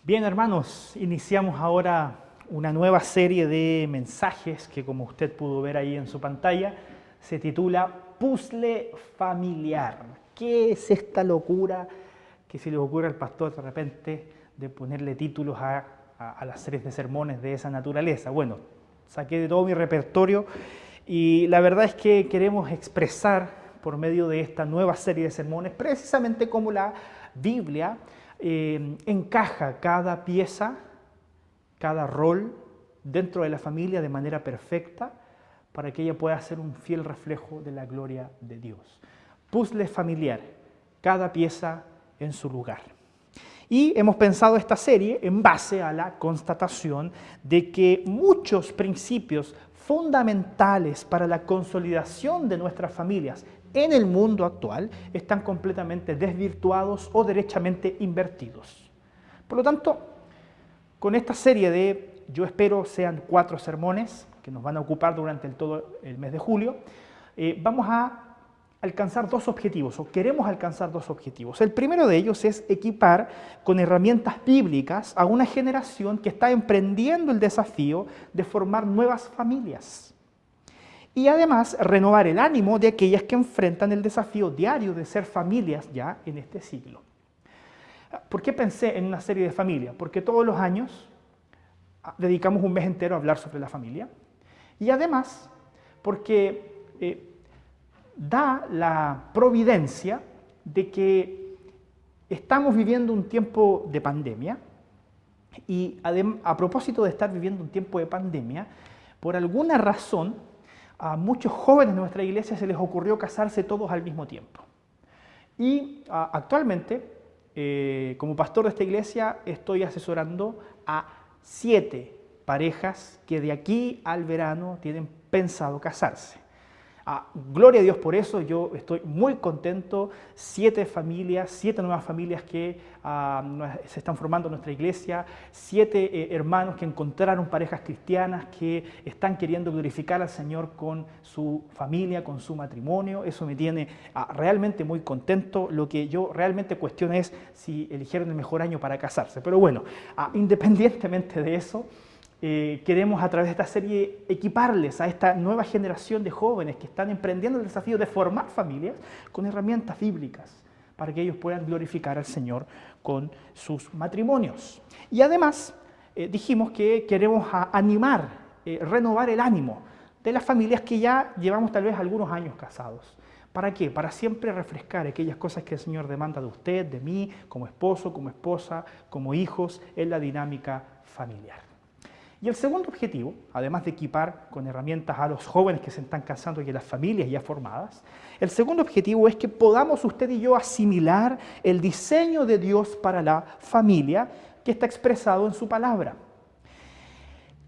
Bien, hermanos, iniciamos ahora una nueva serie de mensajes que, como usted pudo ver ahí en su pantalla, se titula Puzzle Familiar. ¿Qué es esta locura que se le ocurre al pastor de repente de ponerle títulos a las series de sermones de esa naturaleza? Bueno, saqué de todo mi repertorio y la verdad es que queremos expresar por medio de esta nueva serie de sermones precisamente cómo la Biblia encaja cada pieza, cada rol dentro de la familia de manera perfecta para que ella pueda ser un fiel reflejo de la gloria de Dios. Puzzle familiar, cada pieza en su lugar. Y hemos pensado esta serie en base a la constatación de que muchos principios fundamentales para la consolidación de nuestras familias en el mundo actual están completamente desvirtuados o derechamente invertidos. Por lo tanto, con esta serie de, yo espero sean 4 sermones que nos van a ocupar durante todo el mes de julio, vamos a alcanzar 2 objetivos, o queremos alcanzar 2 objetivos. El primero de ellos es equipar con herramientas bíblicas a una generación que está emprendiendo el desafío de formar nuevas familias. Y además renovar el ánimo de aquellas que enfrentan el desafío diario de ser familias ya en este siglo. ¿Por qué pensé en una serie de familias? Porque todos los años dedicamos un mes entero a hablar sobre la familia. Y además porque da la providencia de que estamos viviendo un tiempo de pandemia y a propósito de estar viviendo un tiempo de pandemia, por alguna razón a muchos jóvenes de nuestra iglesia se les ocurrió casarse todos al mismo tiempo. Y actualmente, como pastor de esta iglesia, estoy asesorando a 7 parejas que de aquí al verano tienen pensado casarse. Gloria a Dios por eso, yo estoy muy contento. 7 familias, 7 nuevas familias que se están formando en nuestra iglesia, 7 hermanos que encontraron parejas cristianas que están queriendo glorificar al Señor con su familia, con su matrimonio. Eso me tiene realmente muy contento. Lo que yo realmente cuestiono es si eligieron el mejor año para casarse. Pero bueno, independientemente de eso, queremos a través de esta serie equiparles a esta nueva generación de jóvenes que están emprendiendo el desafío de formar familias con herramientas bíblicas para que ellos puedan glorificar al Señor con sus matrimonios. Y además dijimos que queremos animar, renovar el ánimo de las familias que ya llevamos tal vez algunos años casados. ¿Para qué? Para siempre refrescar aquellas cosas que el Señor demanda de usted, de mí, como esposo, como esposa, como hijos, en la dinámica familiar. Y el segundo objetivo, además de equipar con herramientas a los jóvenes que se están casando y a las familias ya formadas, el segundo objetivo es que podamos usted y yo asimilar el diseño de Dios para la familia que está expresado en su palabra,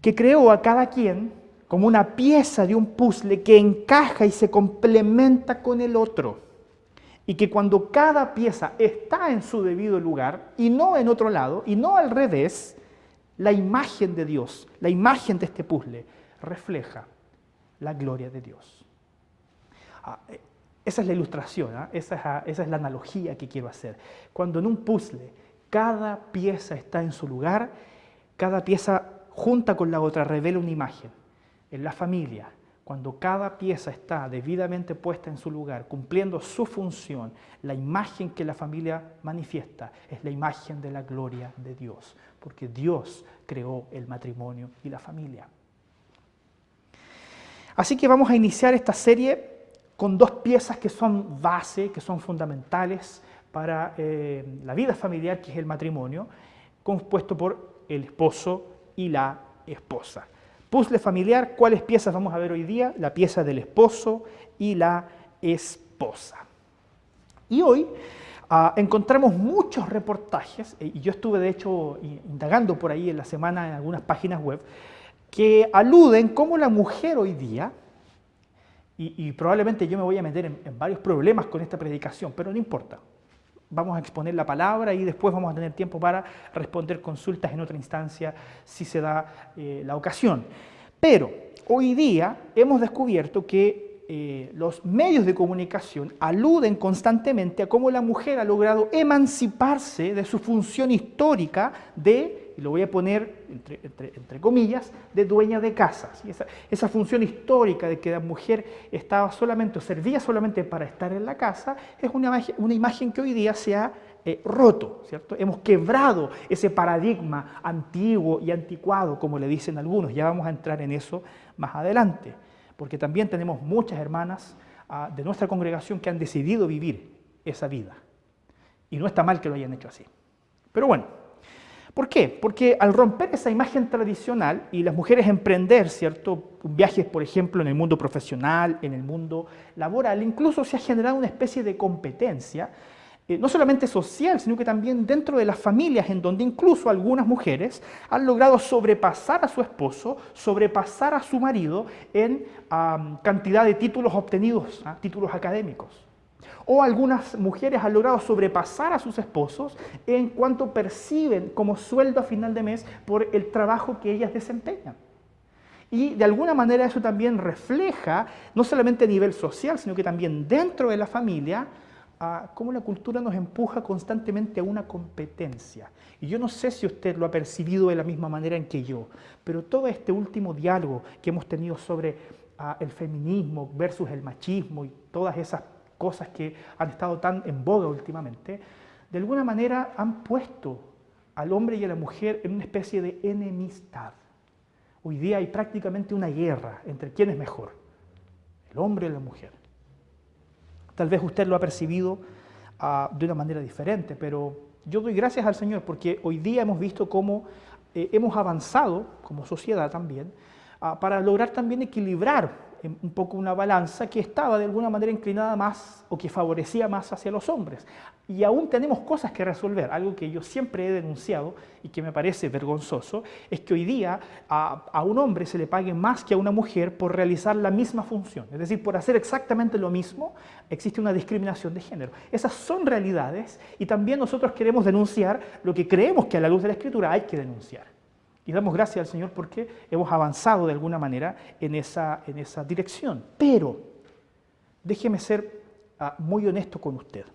que creó a cada quien como una pieza de un puzzle que encaja y se complementa con el otro, y que cuando cada pieza está en su debido lugar y no en otro lado y no al revés, la imagen de Dios, la imagen de este puzzle, refleja la gloria de Dios. Esa es la ilustración, esa es la analogía que quiero hacer. Cuando en un puzzle cada pieza está en su lugar, cada pieza junta con la otra revela una imagen. En la familia, cuando cada pieza está debidamente puesta en su lugar, cumpliendo su función, la imagen que la familia manifiesta es la imagen de la gloria de Dios, porque Dios creó el matrimonio y la familia. Así que vamos a iniciar esta serie con 2 piezas que son base, que son fundamentales para la vida familiar, que es el matrimonio, compuesto por el esposo y la esposa. Puzzle familiar, ¿cuáles piezas vamos a ver hoy día? La pieza del esposo y la esposa. Y hoy encontramos muchos reportajes, y yo estuve de hecho indagando por ahí en la semana en algunas páginas web, que aluden cómo la mujer hoy día, y probablemente yo me voy a meter en varios problemas con esta predicación, pero no importa. Vamos a exponer la palabra y después vamos a tener tiempo para responder consultas en otra instancia si se da la ocasión. Pero hoy día hemos descubierto que los medios de comunicación aluden constantemente a cómo la mujer ha logrado emanciparse de su función histórica de, y lo voy a poner entre comillas, de dueña de casas. Y esa función histórica de que la mujer estaba solamente o servía solamente para estar en la casa es una imagen que hoy día se ha roto, ¿cierto? Hemos quebrado ese paradigma antiguo y anticuado, como le dicen algunos. Ya vamos a entrar en eso más adelante, porque también tenemos muchas hermanas de nuestra congregación que han decidido vivir esa vida. Y no está mal que lo hayan hecho así. Pero bueno, ¿por qué? Porque al romper esa imagen tradicional y las mujeres emprender, ¿cierto?, viajes, por ejemplo, en el mundo profesional, en el mundo laboral, incluso se ha generado una especie de competencia, no solamente social, sino que también dentro de las familias, en donde incluso algunas mujeres han logrado sobrepasar a su esposo, sobrepasar a su marido en cantidad de títulos obtenidos, títulos académicos. O algunas mujeres han logrado sobrepasar a sus esposos en cuanto perciben como sueldo a final de mes por el trabajo que ellas desempeñan. Y de alguna manera eso también refleja, no solamente a nivel social, sino que también dentro de la familia, cómo la cultura nos empuja constantemente a una competencia. Y yo no sé si usted lo ha percibido de la misma manera en que yo, pero todo este último diálogo que hemos tenido sobre el feminismo versus el machismo y todas esas cosas que han estado tan en boga últimamente, de alguna manera han puesto al hombre y a la mujer en una especie de enemistad. Hoy día hay prácticamente una guerra entre quién es mejor, el hombre y la mujer. Tal vez usted lo ha percibido de una manera diferente, pero yo doy gracias al Señor porque hoy día hemos visto cómo hemos avanzado como sociedad también para lograr también equilibrar un poco una balanza que estaba de alguna manera inclinada más o que favorecía más hacia los hombres. Y aún tenemos cosas que resolver. Algo que yo siempre he denunciado y que me parece vergonzoso es que hoy día a un hombre se le pague más que a una mujer por realizar la misma función. Es decir, por hacer exactamente lo mismo, existe una discriminación de género. Esas son realidades y también nosotros queremos denunciar lo que creemos que a la luz de la Escritura hay que denunciar. Y damos gracias al Señor porque hemos avanzado de alguna manera en esa dirección. Pero déjeme ser muy honesto con usted.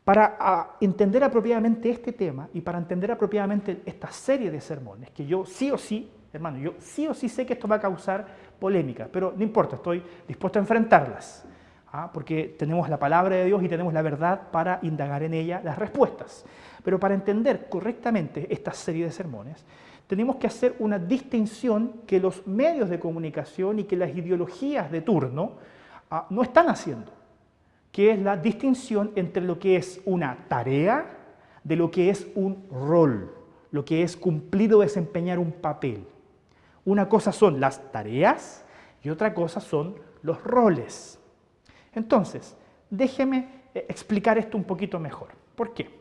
Para entender apropiadamente este tema y para entender apropiadamente esta serie de sermones, que yo sí o sí, hermano, yo sí o sí sé que esto va a causar polémica, pero no importa, estoy dispuesto a enfrentarlas, porque tenemos la palabra de Dios y tenemos la verdad para indagar en ella las respuestas. Pero para entender correctamente esta serie de sermones, tenemos que hacer una distinción que los medios de comunicación y que las ideologías de turno no están haciendo, que es la distinción entre lo que es una tarea de lo que es un rol, lo que es cumplir o desempeñar un papel. Una cosa son las tareas y otra cosa son los roles. Entonces, déjeme explicar esto un poquito mejor. ¿Por qué?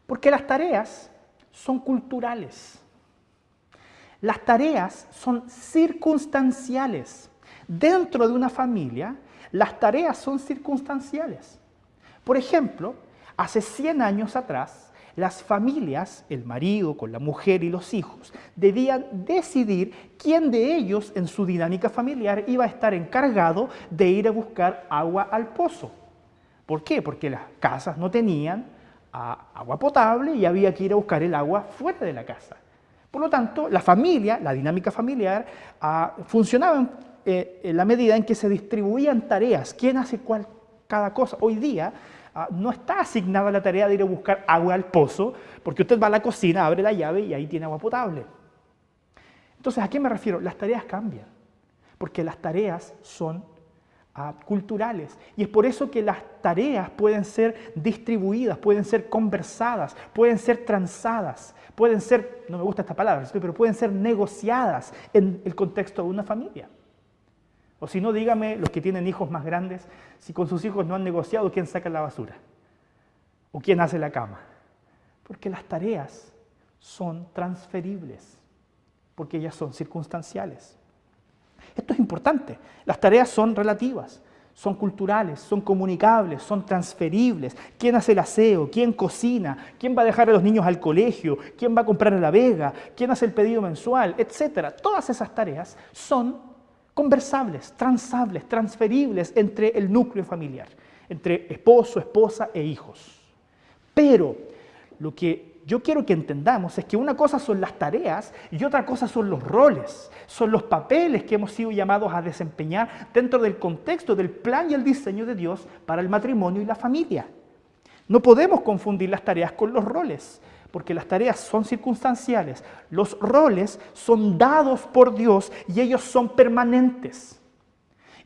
Porque las tareas son culturales. Las tareas son circunstanciales. Dentro de una familia, las tareas son circunstanciales. Por ejemplo, hace 100 años atrás, las familias, el marido con la mujer y los hijos, debían decidir quién de ellos en su dinámica familiar iba a estar encargado de ir a buscar agua al pozo. ¿Por qué? Porque las casas no tenían agua potable y había que ir a buscar el agua fuera de la casa. Por lo tanto, la familia, la dinámica familiar, funcionaba en la medida en que se distribuían tareas. ¿Quién hace cada cosa? Hoy día no está asignada la tarea de ir a buscar agua al pozo, porque usted va a la cocina, abre la llave y ahí tiene agua potable. Entonces, ¿a qué me refiero? Las tareas cambian, porque las tareas son culturales. Y es por eso que las tareas pueden ser distribuidas, pueden ser conversadas, pueden ser transadas, pueden ser, no me gusta esta palabra, pero pueden ser negociadas en el contexto de una familia. O si no, dígame, los que tienen hijos más grandes, si con sus hijos no han negociado, ¿quién saca la basura? ¿O quién hace la cama? Porque las tareas son transferibles, porque ellas son circunstanciales. Esto es importante. Las tareas son relativas, son culturales, son comunicables, son transferibles. ¿Quién hace el aseo? ¿Quién cocina? ¿Quién va a dejar a los niños al colegio? ¿Quién va a comprar a la vega? ¿Quién hace el pedido mensual? Etcétera. Todas esas tareas son conversables, transables, transferibles entre el núcleo familiar, entre esposo, esposa e hijos. Pero lo que yo quiero que entendamos es que una cosa son las tareas y otra cosa son los roles, son los papeles que hemos sido llamados a desempeñar dentro del contexto del plan y el diseño de Dios para el matrimonio y la familia. No podemos confundir las tareas con los roles, porque las tareas son circunstanciales, los roles son dados por Dios y ellos son permanentes.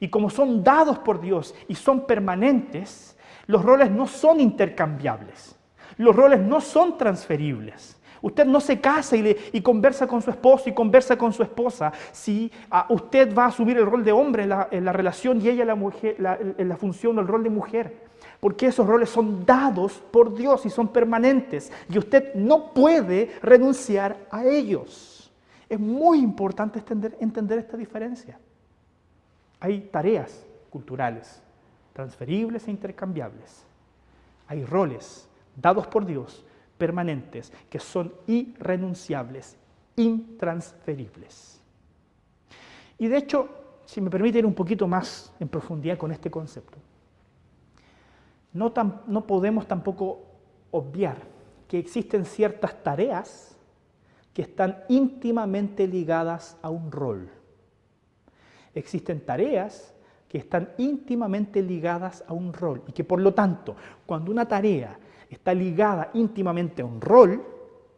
Y como son dados por Dios y son permanentes, los roles no son intercambiables. Los roles no son transferibles. Usted no se casa y conversa con su esposo y conversa con su esposa si usted va a asumir el rol de hombre en la relación y ella en la función o el rol de mujer. Porque esos roles son dados por Dios y son permanentes. Y usted no puede renunciar a ellos. Es muy importante entender esta diferencia. Hay tareas culturales, transferibles e intercambiables. Hay roles dados por Dios, permanentes, que son irrenunciables, intransferibles. Y de hecho, si me permite ir un poquito más en profundidad con este concepto, no podemos tampoco obviar que existen ciertas tareas que están íntimamente ligadas a un rol. Existen tareas que están íntimamente ligadas a un rol y que por lo tanto, cuando una tarea está ligada íntimamente a un rol,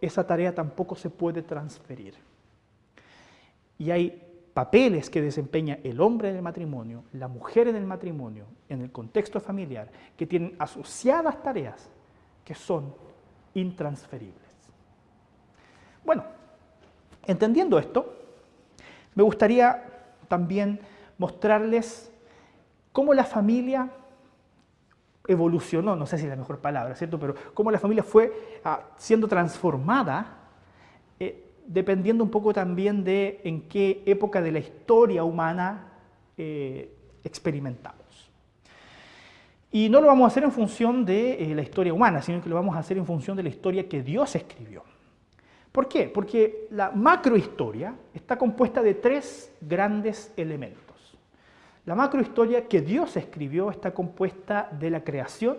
esa tarea tampoco se puede transferir. Y hay papeles que desempeña el hombre en el matrimonio, la mujer en el matrimonio, en el contexto familiar, que tienen asociadas tareas que son intransferibles. Bueno, entendiendo esto, me gustaría también mostrarles cómo la familia evolucionó, no sé si es la mejor palabra, ¿cierto? Pero cómo la familia fue siendo transformada dependiendo un poco también de en qué época de la historia humana experimentamos. Y no lo vamos a hacer en función de la historia humana, sino que lo vamos a hacer en función de la historia que Dios escribió. ¿Por qué? Porque la macrohistoria está compuesta de tres grandes elementos. La macrohistoria que Dios escribió está compuesta de la creación,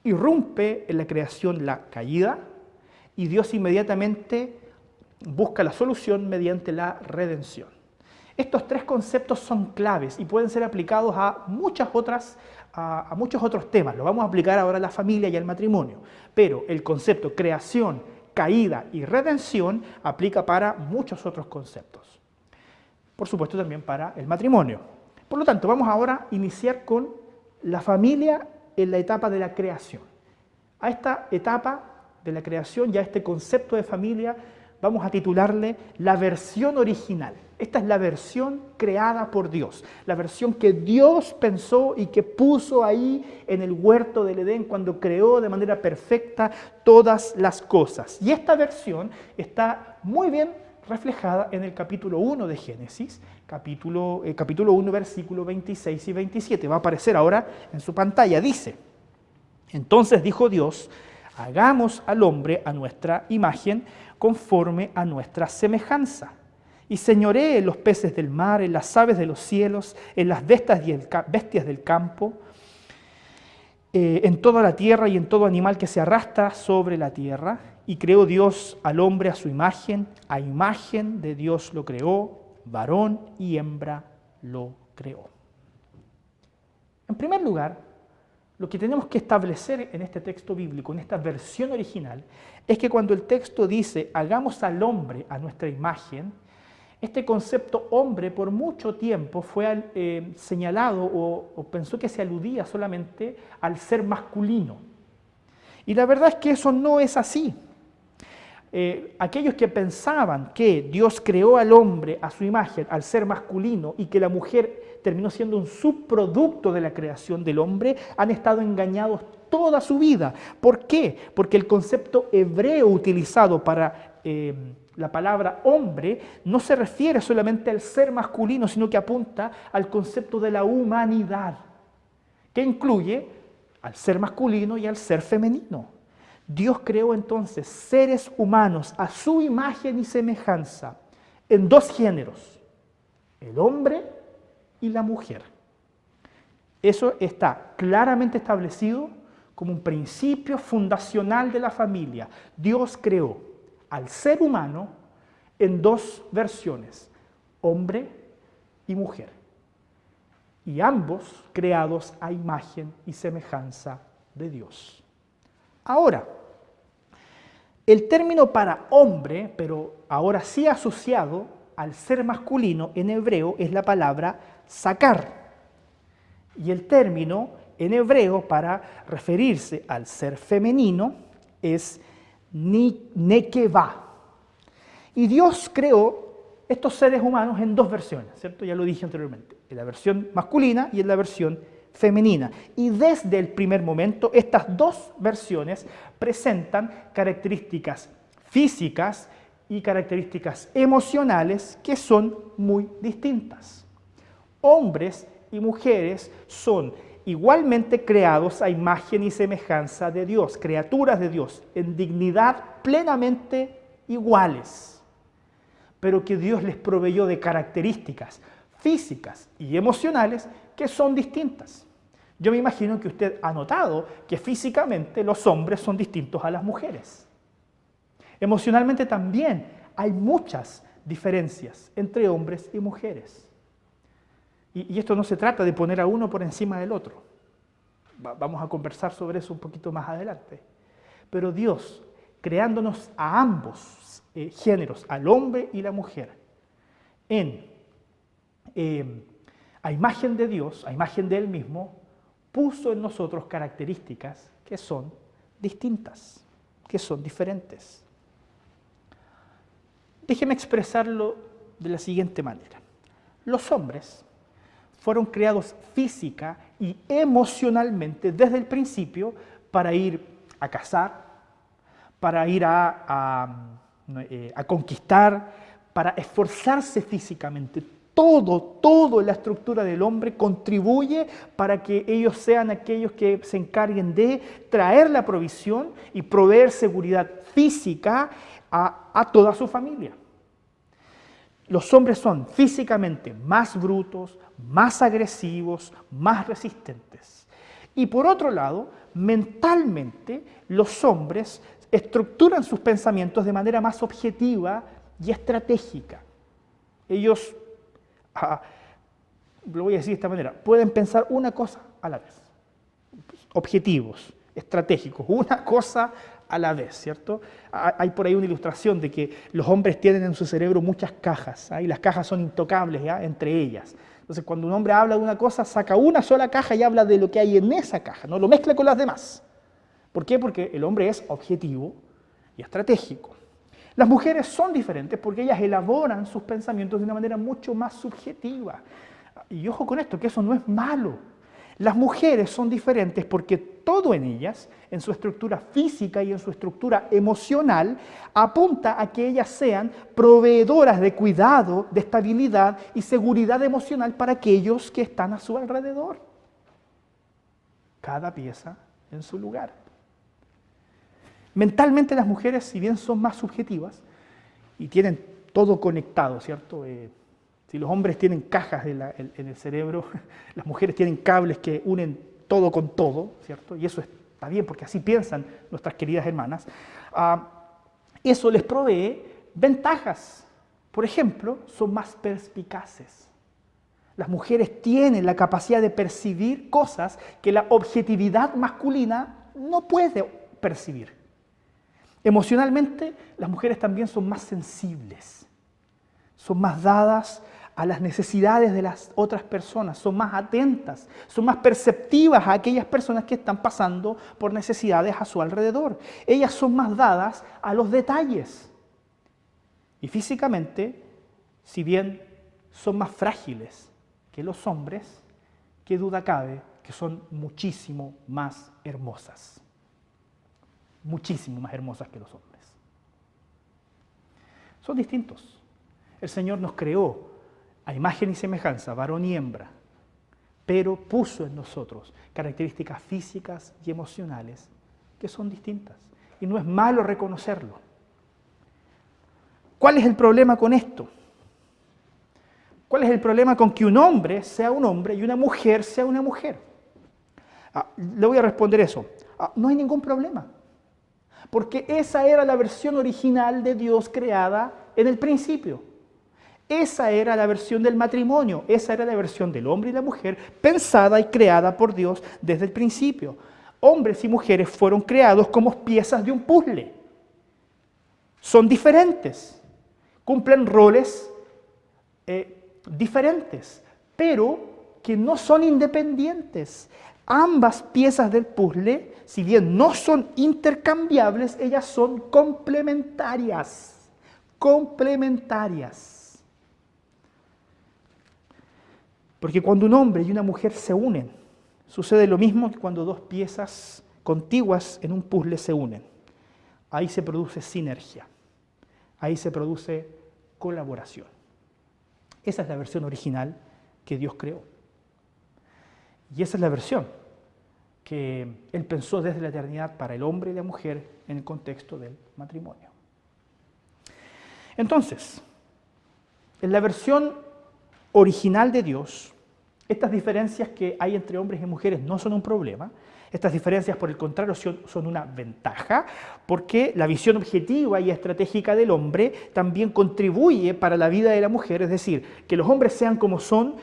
irrumpe en la creación la caída y Dios inmediatamente busca la solución mediante la redención. Estos tres conceptos son claves y pueden ser aplicados a muchos otros temas. Lo vamos a aplicar ahora a la familia y al matrimonio, pero el concepto creación, caída y redención aplica para muchos otros conceptos. Por supuesto también para el matrimonio. Por lo tanto, vamos ahora a iniciar con la familia en la etapa de la creación. A esta etapa de la creación y a este concepto de familia vamos a titularle la versión original. Esta es la versión creada por Dios, la versión que Dios pensó y que puso ahí en el huerto del Edén cuando creó de manera perfecta todas las cosas. Y esta versión está muy bien reflejada en el capítulo 1 de Génesis, capítulo 1, versículos 26 y 27. Va a aparecer ahora en su pantalla. Dice, entonces dijo Dios, hagamos al hombre a nuestra imagen, conforme a nuestra semejanza, y señoree en los peces del mar, en las aves de los cielos, en las bestias del campo, en toda la tierra y en todo animal que se arrastra sobre la tierra. Y creó Dios al hombre a su imagen, a imagen de Dios lo creó, varón y hembra lo creó. En primer lugar, lo que tenemos que establecer en este texto bíblico, en esta versión original, es que cuando el texto dice, hagamos al hombre a nuestra imagen, este concepto hombre por mucho tiempo fue señalado o pensó que se aludía solamente al ser masculino. Y la verdad es que eso no es así. Aquellos que pensaban que Dios creó al hombre a su imagen, al ser masculino, y que la mujer terminó siendo un subproducto de la creación del hombre, han estado engañados toda su vida. ¿Por qué? Porque el concepto hebreo utilizado para la palabra hombre no se refiere solamente al ser masculino, sino que apunta al concepto de la humanidad, que incluye al ser masculino y al ser femenino. Dios creó entonces seres humanos a su imagen y semejanza en dos géneros, el hombre y la mujer. Eso está claramente establecido como un principio fundacional de la familia. Dios creó al ser humano en dos versiones, hombre y mujer. Y ambos creados a imagen y semejanza de Dios. Ahora, el término para hombre, pero ahora sí asociado al ser masculino en hebreo, es la palabra sakar. Y el término en hebreo para referirse al ser femenino es nekevá. Y Dios creó estos seres humanos en dos versiones, ¿cierto? Ya lo dije anteriormente, en la versión masculina y en la versión femenina. Y desde el primer momento, estas dos versiones presentan características físicas y características emocionales que son muy distintas. Hombres y mujeres son igualmente creados a imagen y semejanza de Dios, criaturas de Dios, en dignidad plenamente iguales, pero que Dios les proveyó de características físicas y emocionales que son distintas. Yo me imagino que usted ha notado que físicamente los hombres son distintos a las mujeres. Emocionalmente también hay muchas diferencias entre hombres y mujeres. Y esto no se trata de poner a uno por encima del otro. Vamos a conversar sobre eso un poquito más adelante. Pero Dios, creándonos a ambos géneros, al hombre y la mujer, a imagen de Dios, a imagen de Él mismo, puso en nosotros características que son distintas, que son diferentes. Déjeme expresarlo de la siguiente manera. Los hombres fueron creados física y emocionalmente desde el principio para ir a cazar, para ir a conquistar, para esforzarse físicamente. Todo en la estructura del hombre contribuye para que ellos sean aquellos que se encarguen de traer la provisión y proveer seguridad física a toda su familia. Los hombres son físicamente más brutos, más agresivos, más resistentes. Y por otro lado, mentalmente, los hombres estructuran sus pensamientos de manera más objetiva y estratégica. Ellos, lo voy a decir de esta manera, pueden pensar una cosa a la vez. Objetivos, estratégicos, una cosa a la vez, ¿cierto? Hay por ahí una ilustración de que los hombres tienen en su cerebro muchas cajas, y las cajas son intocables entre ellas. Entonces, cuando un hombre habla de una cosa, saca una sola caja y habla de lo que hay en esa caja, no lo mezcla con las demás. ¿Por qué? Porque el hombre es objetivo y estratégico. Las mujeres son diferentes porque ellas elaboran sus pensamientos de una manera mucho más subjetiva. Y ojo con esto, que eso no es malo. Las mujeres son diferentes porque todo en ellas, en su estructura física y en su estructura emocional, apunta a que ellas sean proveedoras de cuidado, de estabilidad y seguridad emocional para aquellos que están a su alrededor. Cada pieza en su lugar. Mentalmente las mujeres, si bien son más subjetivas y tienen todo conectado, ¿cierto? Si los hombres tienen cajas en el cerebro, las mujeres tienen cables que unen todo con todo, ¿cierto? Y eso está bien porque así piensan nuestras queridas hermanas. Eso les provee ventajas. Por ejemplo, son más perspicaces. Las mujeres tienen la capacidad de percibir cosas que la objetividad masculina no puede percibir. Emocionalmente, las mujeres también son más sensibles, son más dadas a las necesidades de las otras personas, son más atentas, son más perceptivas a aquellas personas que están pasando por necesidades a su alrededor. Ellas son más dadas a los detalles. Y físicamente, si bien son más frágiles que los hombres, qué duda cabe que son muchísimo más hermosas. Muchísimo más hermosas que los hombres. Son distintos. El Señor nos creó a imagen y semejanza, varón y hembra, pero puso en nosotros características físicas y emocionales que son distintas. Y no es malo reconocerlo. ¿Cuál es el problema con esto? ¿Cuál es el problema con que un hombre sea un hombre y una mujer sea una mujer? Le voy a responder eso. No hay ningún problema. Porque esa era la versión original de Dios creada en el principio. Esa era la versión del matrimonio. Esa era la versión del hombre y la mujer pensada y creada por Dios desde el principio. Hombres y mujeres fueron creados como piezas de un puzzle. Son diferentes. Cumplen roles diferentes, pero que no son independientes. Ambas piezas del puzzle, si bien no son intercambiables, ellas son complementarias. Complementarias. Porque cuando un hombre y una mujer se unen, sucede lo mismo que cuando dos piezas contiguas en un puzzle se unen. Ahí se produce sinergia. Ahí se produce colaboración. Esa es la versión original que Dios creó. Y esa es la versión que Él pensó desde la eternidad para el hombre y la mujer en el contexto del matrimonio. Entonces, en la versión original de Dios, estas diferencias que hay entre hombres y mujeres no son un problema. Estas diferencias, por el contrario, son una ventaja, porque la visión objetiva y estratégica del hombre también contribuye para la vida de la mujer. Es decir, que los hombres sean como son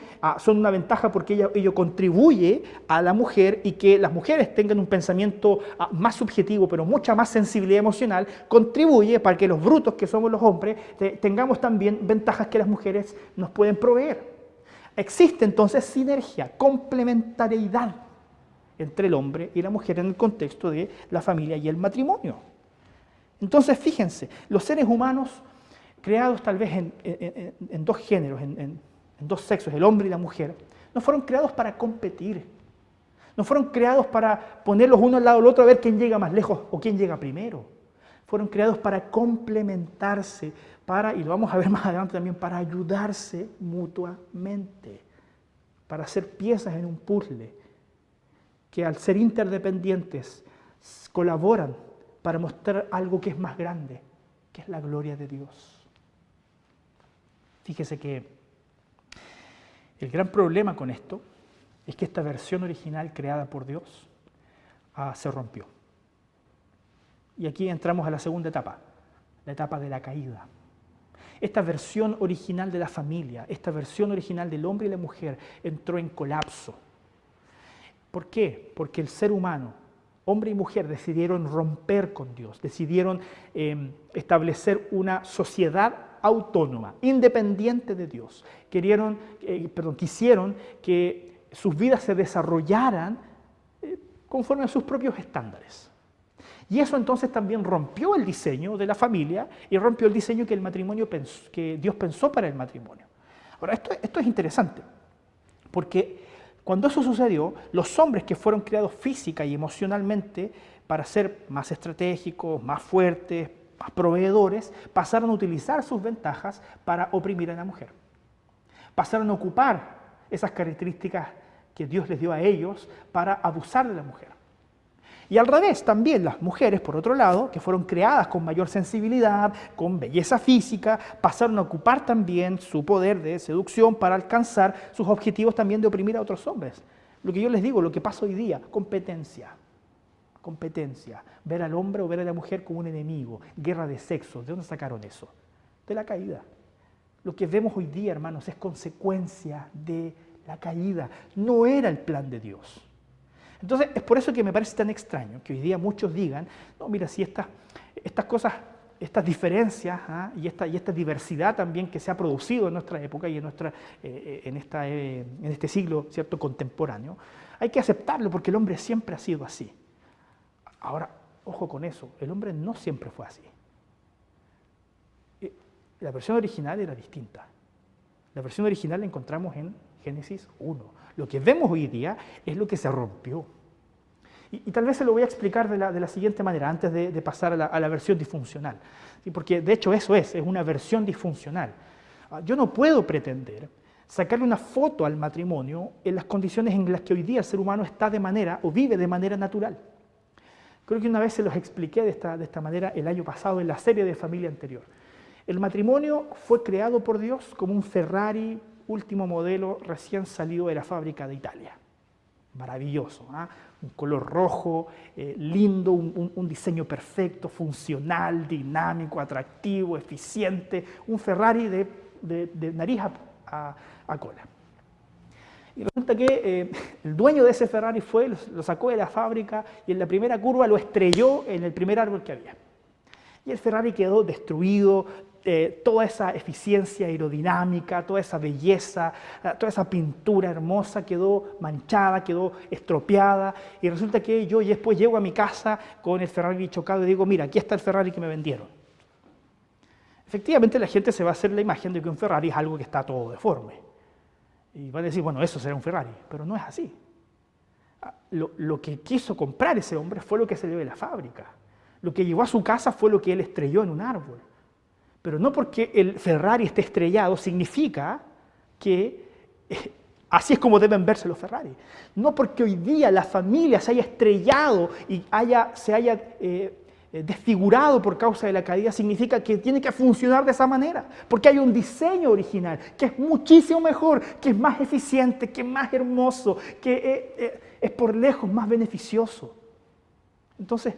una ventaja porque ello contribuye a la mujer, y que las mujeres tengan un pensamiento más subjetivo, pero mucha más sensibilidad emocional, contribuye para que los brutos que somos los hombres tengamos también ventajas que las mujeres nos pueden proveer. Existe entonces sinergia, complementariedad entre el hombre y la mujer en el contexto de la familia y el matrimonio. Entonces, fíjense, los seres humanos creados tal vez en dos géneros, en dos sexos, el hombre y la mujer, no fueron creados para competir, no fueron creados para ponerlos uno al lado del otro a ver quién llega más lejos o quién llega primero. Fueron creados para complementarse, y lo vamos a ver más adelante también, para ayudarse mutuamente, para ser piezas en un puzzle, que al ser interdependientes colaboran para mostrar algo que es más grande, que es la gloria de Dios. Fíjese que el gran problema con esto es que esta versión original creada por Dios se rompió. Y aquí entramos a la segunda etapa, la etapa de la caída. Esta versión original de la familia, esta versión original del hombre y la mujer entró en colapso. ¿Por qué? Porque el ser humano, hombre y mujer, decidieron romper con Dios, decidieron establecer una sociedad autónoma, independiente de Dios. Quisieron que sus vidas se desarrollaran conforme a sus propios estándares. Y eso entonces también rompió el diseño de la familia y rompió el diseño que que Dios pensó para el matrimonio. Ahora, esto es interesante, porque cuando eso sucedió, los hombres que fueron creados física y emocionalmente para ser más estratégicos, más fuertes, más proveedores, pasaron a utilizar sus ventajas para oprimir a la mujer. Pasaron a ocupar esas características que Dios les dio a ellos para abusar de la mujer. Y al revés, también las mujeres, por otro lado, que fueron creadas con mayor sensibilidad, con belleza física, pasaron a ocupar también su poder de seducción para alcanzar sus objetivos también de oprimir a otros hombres. Lo que yo les digo, lo que pasa hoy día, competencia. Competencia. Ver al hombre o ver a la mujer como un enemigo. Guerra de sexos. ¿De dónde sacaron eso? De la caída. Lo que vemos hoy día, hermanos, es consecuencia de la caída. No era el plan de Dios. Entonces, es por eso que me parece tan extraño que hoy día muchos digan, no, mira, si estas cosas, estas diferencias y esta diversidad también que se ha producido en nuestra época y en este siglo, ¿cierto?, contemporáneo, hay que aceptarlo porque el hombre siempre ha sido así. Ahora, ojo con eso, el hombre no siempre fue así. La versión original era distinta. La versión original la encontramos en Génesis 1. Lo que vemos hoy día es lo que se rompió. Y tal vez se lo voy a explicar de la siguiente manera, antes de pasar a la versión disfuncional. ¿Sí? Porque de hecho eso es una versión disfuncional. Yo no puedo pretender sacarle una foto al matrimonio en las condiciones en las que hoy día el ser humano está vive de manera natural. Creo que una vez se los expliqué de esta manera el año pasado en la serie de familia anterior. El matrimonio fue creado por Dios como un Ferrari, último modelo recién salido de la fábrica de Italia. Maravilloso, ¿eh? Un color rojo, lindo, un diseño perfecto, funcional, dinámico, atractivo, eficiente, un Ferrari de nariz a cola. Y resulta que el dueño de ese Ferrari lo sacó de la fábrica y en la primera curva lo estrelló en el primer árbol que había. Y el Ferrari quedó destruido, toda esa eficiencia aerodinámica, toda esa belleza, toda esa pintura hermosa quedó manchada, quedó estropeada. Y resulta que yo después llego a mi casa con el Ferrari chocado y digo, mira, aquí está el Ferrari que me vendieron. Efectivamente la gente se va a hacer la imagen de que un Ferrari es algo que está todo deforme. Y van a decir, bueno, eso será un Ferrari, pero no es así. Lo que quiso comprar ese hombre fue lo que se le ve de la fábrica. Lo que llevó a su casa fue lo que él estrelló en un árbol. Pero no porque el Ferrari esté estrellado significa que así es como deben verse los Ferrari. No porque hoy día la familia se haya estrellado y se haya desfigurado por causa de la caída, significa que tiene que funcionar de esa manera. Porque hay un diseño original que es muchísimo mejor, que es más eficiente, que es más hermoso, que es por lejos más beneficioso. Entonces,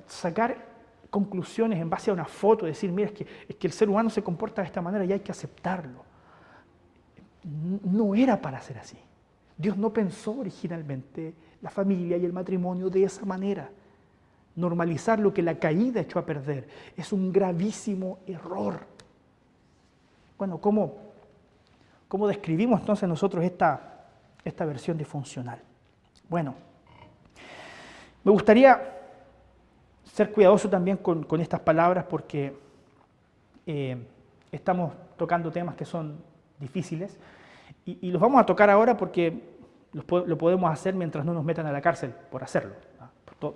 sacar conclusiones en base a una foto, decir, mira, es que el ser humano se comporta de esta manera y hay que aceptarlo. No era para ser así. Dios no pensó originalmente la familia y el matrimonio de esa manera. Normalizar lo que la caída echó a perder es un gravísimo error. Bueno, ¿cómo describimos entonces nosotros esta versión disfuncional? Bueno, me gustaría ser cuidadoso también con estas palabras porque estamos tocando temas que son difíciles y los vamos a tocar ahora porque lo podemos hacer mientras no nos metan a la cárcel por hacerlo.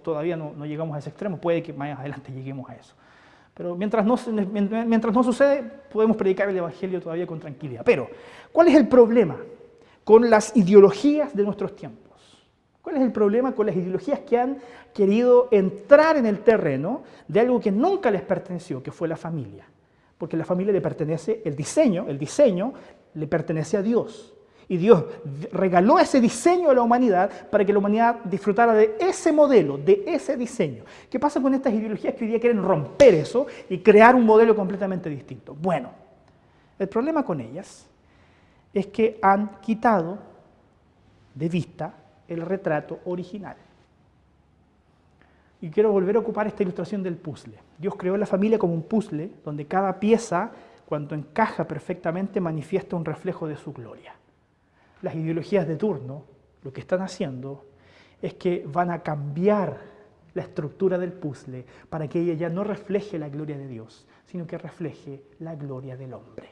Todavía no llegamos a ese extremo, puede que más adelante lleguemos a eso. Pero mientras no sucede, podemos predicar el Evangelio todavía con tranquilidad. Pero, ¿cuál es el problema con las ideologías de nuestros tiempos? ¿Cuál es el problema con las ideologías que han querido entrar en el terreno de algo que nunca les perteneció, que fue la familia? Porque a la familia le pertenece el diseño le pertenece a Dios. Y Dios regaló ese diseño a la humanidad para que la humanidad disfrutara de ese modelo, de ese diseño. ¿Qué pasa con estas ideologías que hoy día quieren romper eso y crear un modelo completamente distinto? Bueno, el problema con ellas es que han quitado de vista el retrato original. Y quiero volver a ocupar esta ilustración del puzzle. Dios creó la familia como un puzzle donde cada pieza, cuando encaja perfectamente, manifiesta un reflejo de su gloria. Las ideologías de turno lo que están haciendo es que van a cambiar la estructura del puzzle para que ella ya no refleje la gloria de Dios, sino que refleje la gloria del hombre.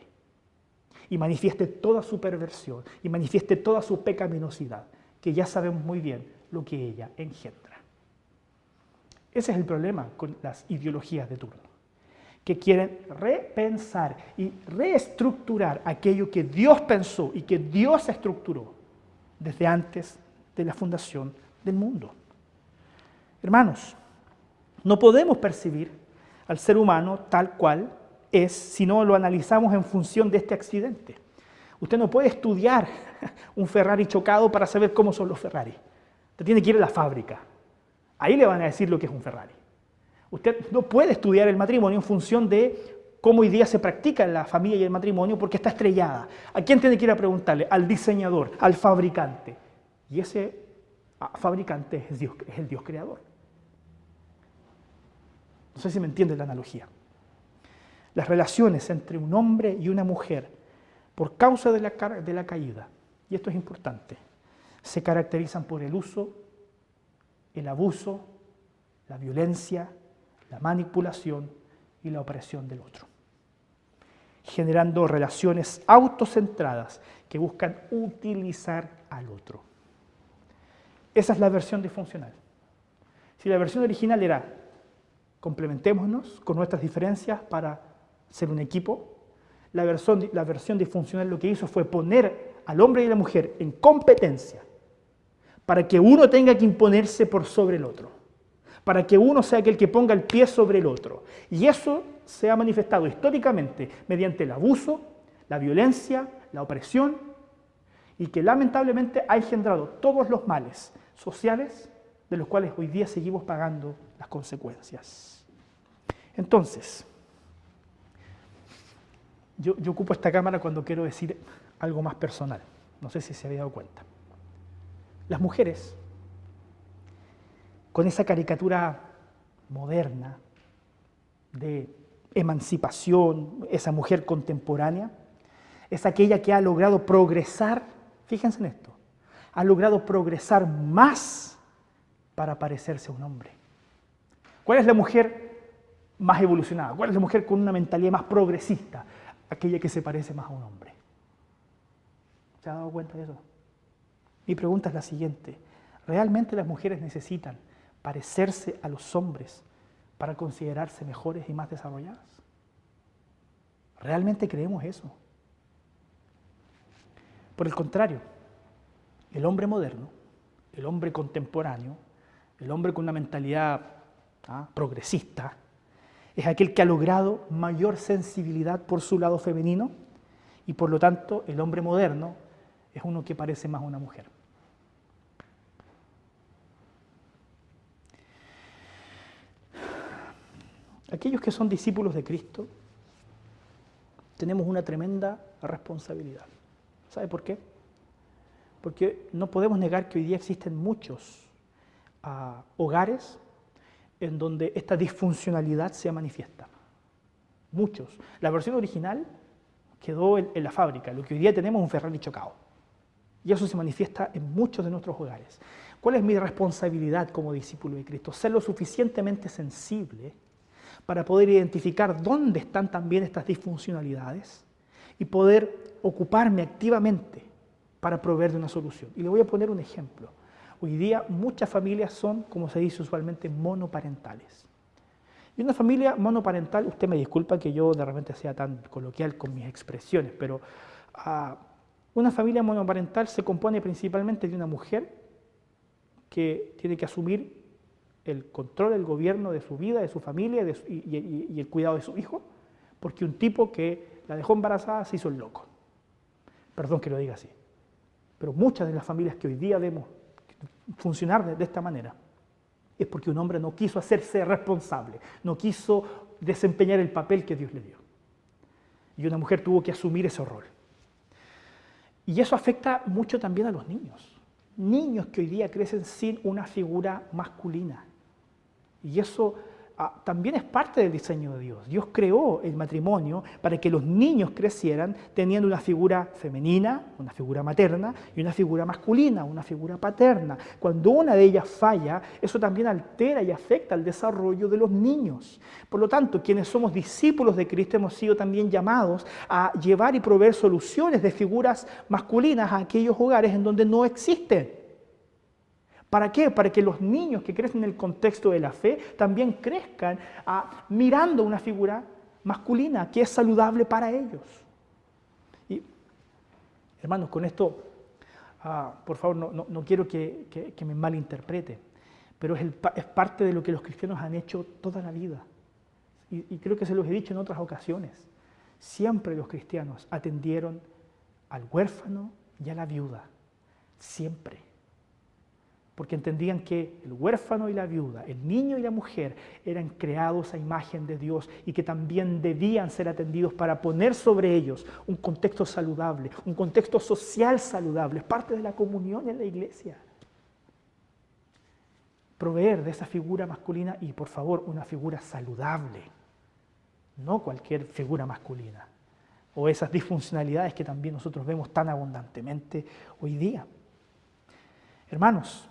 Y manifieste toda su perversión y manifieste toda su pecaminosidad, que ya sabemos muy bien lo que ella engendra. Ese es el problema con las ideologías de turno, que quieren repensar y reestructurar aquello que Dios pensó y que Dios estructuró desde antes de la fundación del mundo. Hermanos, no podemos percibir al ser humano tal cual es si no lo analizamos en función de este accidente. Usted no puede estudiar un Ferrari chocado para saber cómo son los Ferrari. Usted tiene que ir a la fábrica. Ahí le van a decir lo que es un Ferrari. Usted no puede estudiar el matrimonio en función de cómo hoy día se practica la familia y el matrimonio porque está estrellada. ¿A quién tiene que ir a preguntarle? Al diseñador, al fabricante. Y ese fabricante es el Dios creador. No sé si me entiende la analogía. Las relaciones entre un hombre y una mujer, por causa de la caída, y esto es importante, se caracterizan por el uso, el abuso, la violencia, la manipulación y la opresión del otro, generando relaciones autocentradas que buscan utilizar al otro. Esa es la versión disfuncional. Si la versión original era complementémonos con nuestras diferencias para ser un equipo, la versión disfuncional lo que hizo fue poner al hombre y a la mujer en competencia para que uno tenga que imponerse por sobre el otro, para que uno sea aquel que ponga el pie sobre el otro. Y eso se ha manifestado históricamente mediante el abuso, la violencia, la opresión y que lamentablemente ha engendrado todos los males sociales de los cuales hoy día seguimos pagando las consecuencias. Entonces, yo ocupo esta cámara cuando quiero decir algo más personal. No sé si se había dado cuenta. Las mujeres, con esa caricatura moderna de emancipación, esa mujer contemporánea, es aquella que ha logrado progresar, fíjense en esto, ha logrado progresar más para parecerse a un hombre. ¿Cuál es la mujer más evolucionada? ¿Cuál es la mujer con una mentalidad más progresista? Aquella que se parece más a un hombre. ¿Se ha dado cuenta de eso? Mi pregunta es la siguiente. ¿Realmente las mujeres necesitan parecerse a los hombres para considerarse mejores y más desarrolladas? ¿Realmente creemos eso? Por el contrario, el hombre moderno, el hombre contemporáneo, el hombre con una mentalidad progresista, es aquel que ha logrado mayor sensibilidad por su lado femenino y por lo tanto el hombre moderno es uno que parece más a una mujer. Aquellos que son discípulos de Cristo tenemos una tremenda responsabilidad. ¿Sabe por qué? Porque no podemos negar que hoy día existen muchos hogares en donde esta disfuncionalidad se manifiesta. Muchos. La versión original quedó en la fábrica. Lo que hoy día tenemos es un Ferrari chocado. Y eso se manifiesta en muchos de nuestros hogares. ¿Cuál es mi responsabilidad como discípulo de Cristo? Ser lo suficientemente sensible para poder identificar dónde están también estas disfuncionalidades y poder ocuparme activamente para proveer de una solución. Y le voy a poner un ejemplo. Hoy día muchas familias son, como se dice usualmente, monoparentales. Y una familia monoparental, usted me disculpa que yo de repente sea tan coloquial con mis expresiones, pero una familia monoparental se compone principalmente de una mujer que tiene que asumir el control, el gobierno de su vida, de su familia y el cuidado de su hijo, porque un tipo que la dejó embarazada se hizo el loco. Perdón que lo diga así. Pero muchas de las familias que hoy día vemos funcionar de esta manera es porque un hombre no quiso hacerse responsable, no quiso desempeñar el papel que Dios le dio. Y una mujer tuvo que asumir ese rol. Y eso afecta mucho también a los niños. Niños que hoy día crecen sin una figura masculina. Y eso también es parte del diseño de Dios. Dios creó el matrimonio para que los niños crecieran teniendo una figura femenina, una figura materna, y una figura masculina, una figura paterna. Cuando una de ellas falla, eso también altera y afecta el desarrollo de los niños. Por lo tanto, quienes somos discípulos de Cristo hemos sido también llamados a llevar y proveer soluciones de figuras masculinas a aquellos hogares en donde no existen. ¿Para qué? Para que los niños que crecen en el contexto de la fe también crezcan mirando una figura masculina que es saludable para ellos. Y, hermanos, con esto, por favor, no quiero que me malinterprete, pero es parte de lo que los cristianos han hecho toda la vida. Y creo que se los he dicho en otras ocasiones. Siempre los cristianos atendieron al huérfano y a la viuda. Siempre. Porque entendían que el huérfano y la viuda, el niño y la mujer eran creados a imagen de Dios y que también debían ser atendidos para poner sobre ellos un contexto saludable, un contexto social saludable, es parte de la comunión en la iglesia. Proveer de esa figura masculina y, por favor, una figura saludable, no cualquier figura masculina, o esas disfuncionalidades que también nosotros vemos tan abundantemente hoy día. Hermanos,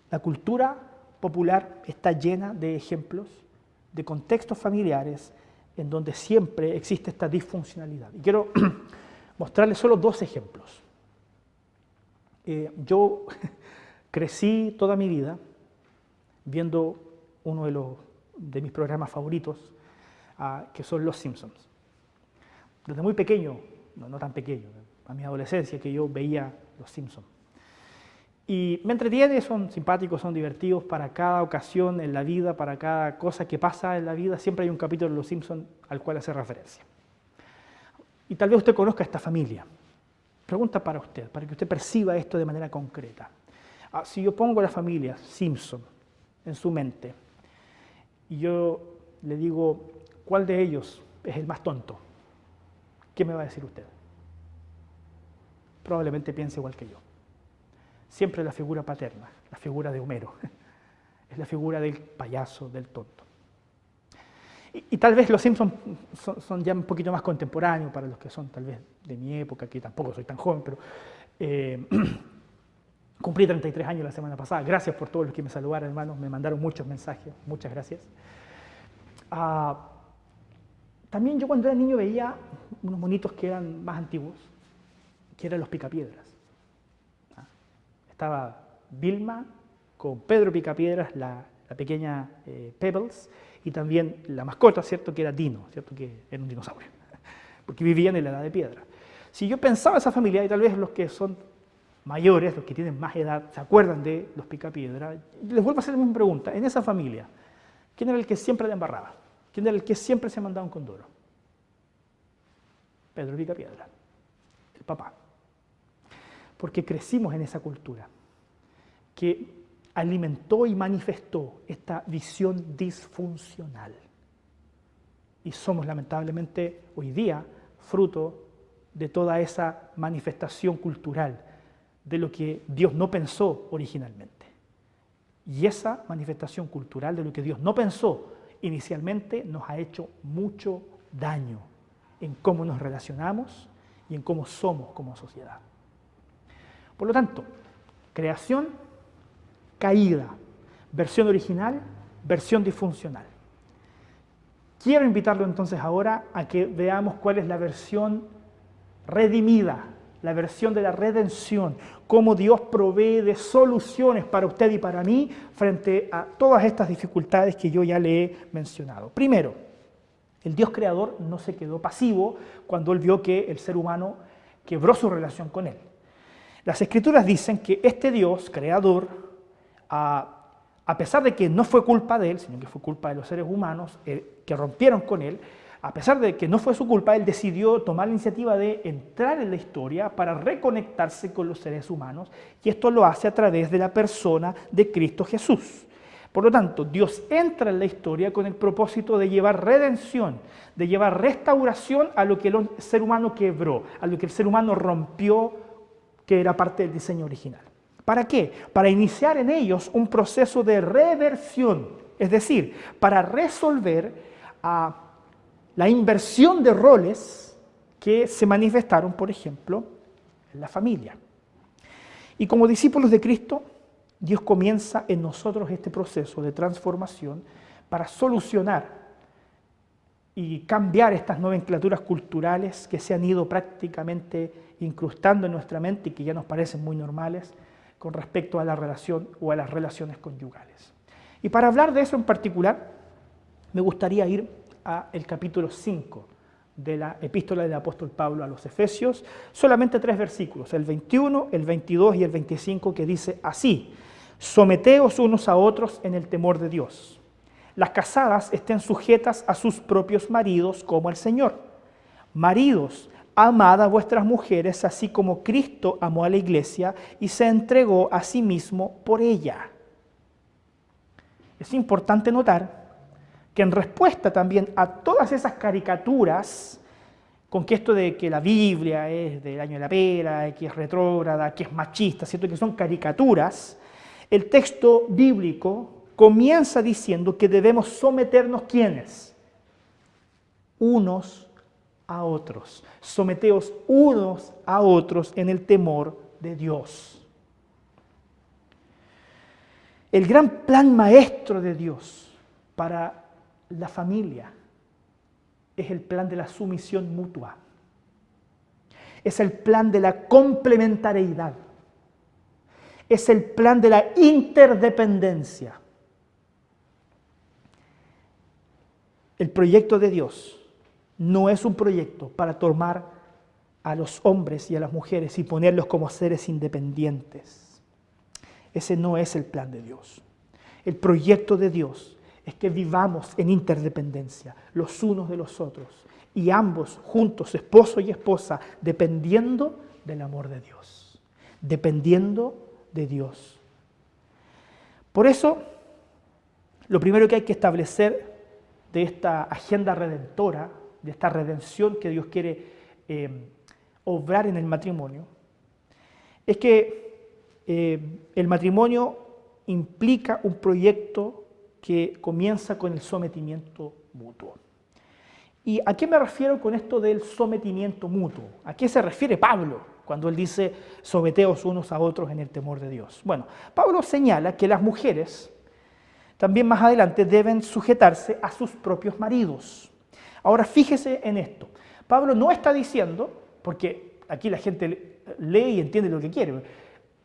la cultura popular está llena de ejemplos, de contextos familiares en donde siempre existe esta disfuncionalidad. Y quiero mostrarles solo dos ejemplos. Yo crecí toda mi vida viendo uno de mis programas favoritos, que son Los Simpsons. Desde muy pequeño, no tan pequeño, a mi adolescencia que yo veía Los Simpsons. Y me entretiene, son simpáticos, son divertidos para cada ocasión en la vida, para cada cosa que pasa en la vida. Siempre hay un capítulo de Los Simpsons al cual hace referencia. Y tal vez usted conozca esta familia. Pregunta para usted, para que usted perciba esto de manera concreta. Si yo pongo a la familia Simpson en su mente y yo le digo, ¿cuál de ellos es el más tonto? ¿Qué me va a decir usted? Probablemente piense igual que yo. Siempre la figura paterna, la figura de Homero, es la figura del payaso, del tonto. Y tal vez los Simpsons son ya un poquito más contemporáneos para los que son tal vez de mi época, que tampoco soy tan joven, pero cumplí 33 años la semana pasada. Gracias por todos los que me saludaron, hermanos, me mandaron muchos mensajes, muchas gracias. También yo cuando era niño veía unos monitos que eran más antiguos, que eran los Picapiedras. Estaba Vilma con Pedro Picapiedras, la pequeña Pebbles, y también la mascota, ¿cierto? Que era Dino, ¿cierto? Que era un dinosaurio, porque vivían en la edad de piedra. Si yo pensaba esa familia, y tal vez los que son mayores, los que tienen más edad, se acuerdan de los Picapiedra, les vuelvo a hacer la misma pregunta. En esa familia, ¿quién era el que siempre la embarraba? ¿Quién era el que siempre se mandaba un condoro? Pedro Picapiedra, el papá. Porque crecimos en esa cultura que alimentó y manifestó esta visión disfuncional. Y somos lamentablemente hoy día fruto de toda esa manifestación cultural de lo que Dios no pensó originalmente. Y esa manifestación cultural de lo que Dios no pensó inicialmente nos ha hecho mucho daño en cómo nos relacionamos y en cómo somos como sociedad. Por lo tanto, creación, caída, versión original, versión disfuncional. Quiero invitarlo entonces ahora a que veamos cuál es la versión redimida, la versión de la redención, cómo Dios provee de soluciones para usted y para mí frente a todas estas dificultades que yo ya le he mencionado. Primero, el Dios creador no se quedó pasivo cuando Él vio que el ser humano quebró su relación con Él. Las Escrituras dicen que este Dios creador, a pesar de que no fue culpa de Él, sino que fue culpa de los seres humanos que rompieron con Él, a pesar de que no fue su culpa, Él decidió tomar la iniciativa de entrar en la historia para reconectarse con los seres humanos, y esto lo hace a través de la persona de Cristo Jesús. Por lo tanto, Dios entra en la historia con el propósito de llevar redención, de llevar restauración a lo que el ser humano quebró, a lo que el ser humano rompió, que era parte del diseño original. ¿Para qué? Para iniciar en ellos un proceso de reversión, es decir, para resolver la inversión de roles que se manifestaron, por ejemplo, en la familia. Y como discípulos de Cristo, Dios comienza en nosotros este proceso de transformación para solucionar y cambiar estas nomenclaturas culturales que se han ido prácticamente incrustando en nuestra mente y que ya nos parecen muy normales con respecto a la relación o a las relaciones conyugales. Y para hablar de eso en particular, me gustaría ir al capítulo 5 de la epístola del apóstol Pablo a los Efesios, solamente 3 versículos, el 21, el 22 y el 25, que dice así: someteos unos a otros en el temor de Dios. Las casadas estén sujetas a sus propios maridos como al Señor. Maridos, amad a vuestras mujeres, así como Cristo amó a la iglesia y se entregó a sí mismo por ella. Es importante notar que en respuesta también a todas esas caricaturas, con que esto de que la Biblia es del año de la pera, que es retrógrada, que es machista, ¿cierto? Que son caricaturas, el texto bíblico comienza diciendo que debemos someternos, ¿quiénes? Unos a otros. Someteos unos a otros en el temor de Dios. El gran plan maestro de Dios para la familia es el plan de la sumisión mutua. Es el plan de la complementariedad. Es el plan de la interdependencia. El proyecto de Dios no es un proyecto para tomar a los hombres y a las mujeres y ponerlos como seres independientes. Ese no es el plan de Dios. El proyecto de Dios es que vivamos en interdependencia los unos de los otros y ambos juntos, esposo y esposa, dependiendo del amor de Dios, dependiendo de Dios. Por eso, lo primero que hay que establecer de esta agenda redentora, de esta redención que Dios quiere obrar en el matrimonio, es que el matrimonio implica un proyecto que comienza con el sometimiento mutuo. ¿Y a qué me refiero con esto del sometimiento mutuo? ¿A qué se refiere Pablo cuando él dice someteos unos a otros en el temor de Dios? Bueno, Pablo señala que las mujeres también más adelante deben sujetarse a sus propios maridos. Ahora fíjese en esto. Pablo no está diciendo, porque aquí la gente lee y entiende lo que quiere,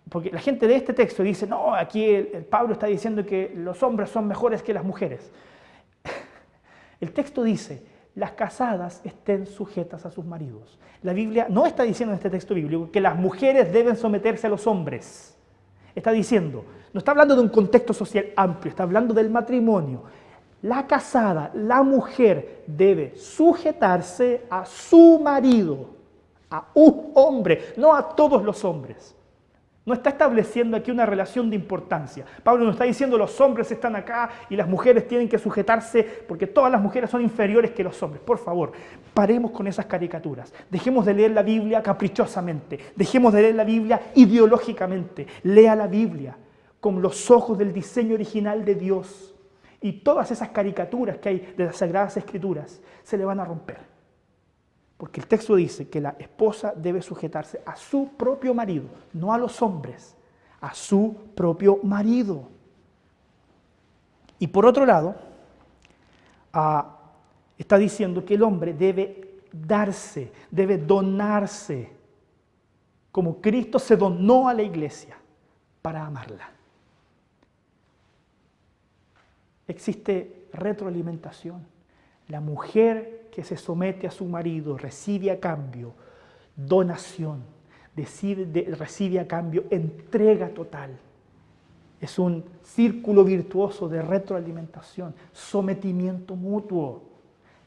porque la gente lee este texto y dice, no, aquí el Pablo está diciendo que los hombres son mejores que las mujeres. El texto dice, las casadas estén sujetas a sus maridos. La Biblia no está diciendo en este texto bíblico que las mujeres deben someterse a los hombres. Está diciendo, no está hablando de un contexto social amplio, está hablando del matrimonio. La casada, la mujer, debe sujetarse a su marido, a un hombre, no a todos los hombres. No está estableciendo aquí una relación de importancia. Pablo no está diciendo los hombres están acá y las mujeres tienen que sujetarse porque todas las mujeres son inferiores que los hombres. Por favor, paremos con esas caricaturas. Dejemos de leer la Biblia caprichosamente. Dejemos de leer la Biblia ideológicamente. Lea la Biblia con los ojos del diseño original de Dios. Y todas esas caricaturas que hay de las Sagradas Escrituras se le van a romper. Porque el texto dice que la esposa debe sujetarse a su propio marido, no a los hombres, a su propio marido. Y por otro lado, está diciendo que el hombre debe darse, debe donarse, como Cristo se donó a la iglesia para amarla. Existe retroalimentación. La mujer que se somete a su marido recibe a cambio donación, recibe a cambio entrega total. Es un círculo virtuoso de retroalimentación, sometimiento mutuo.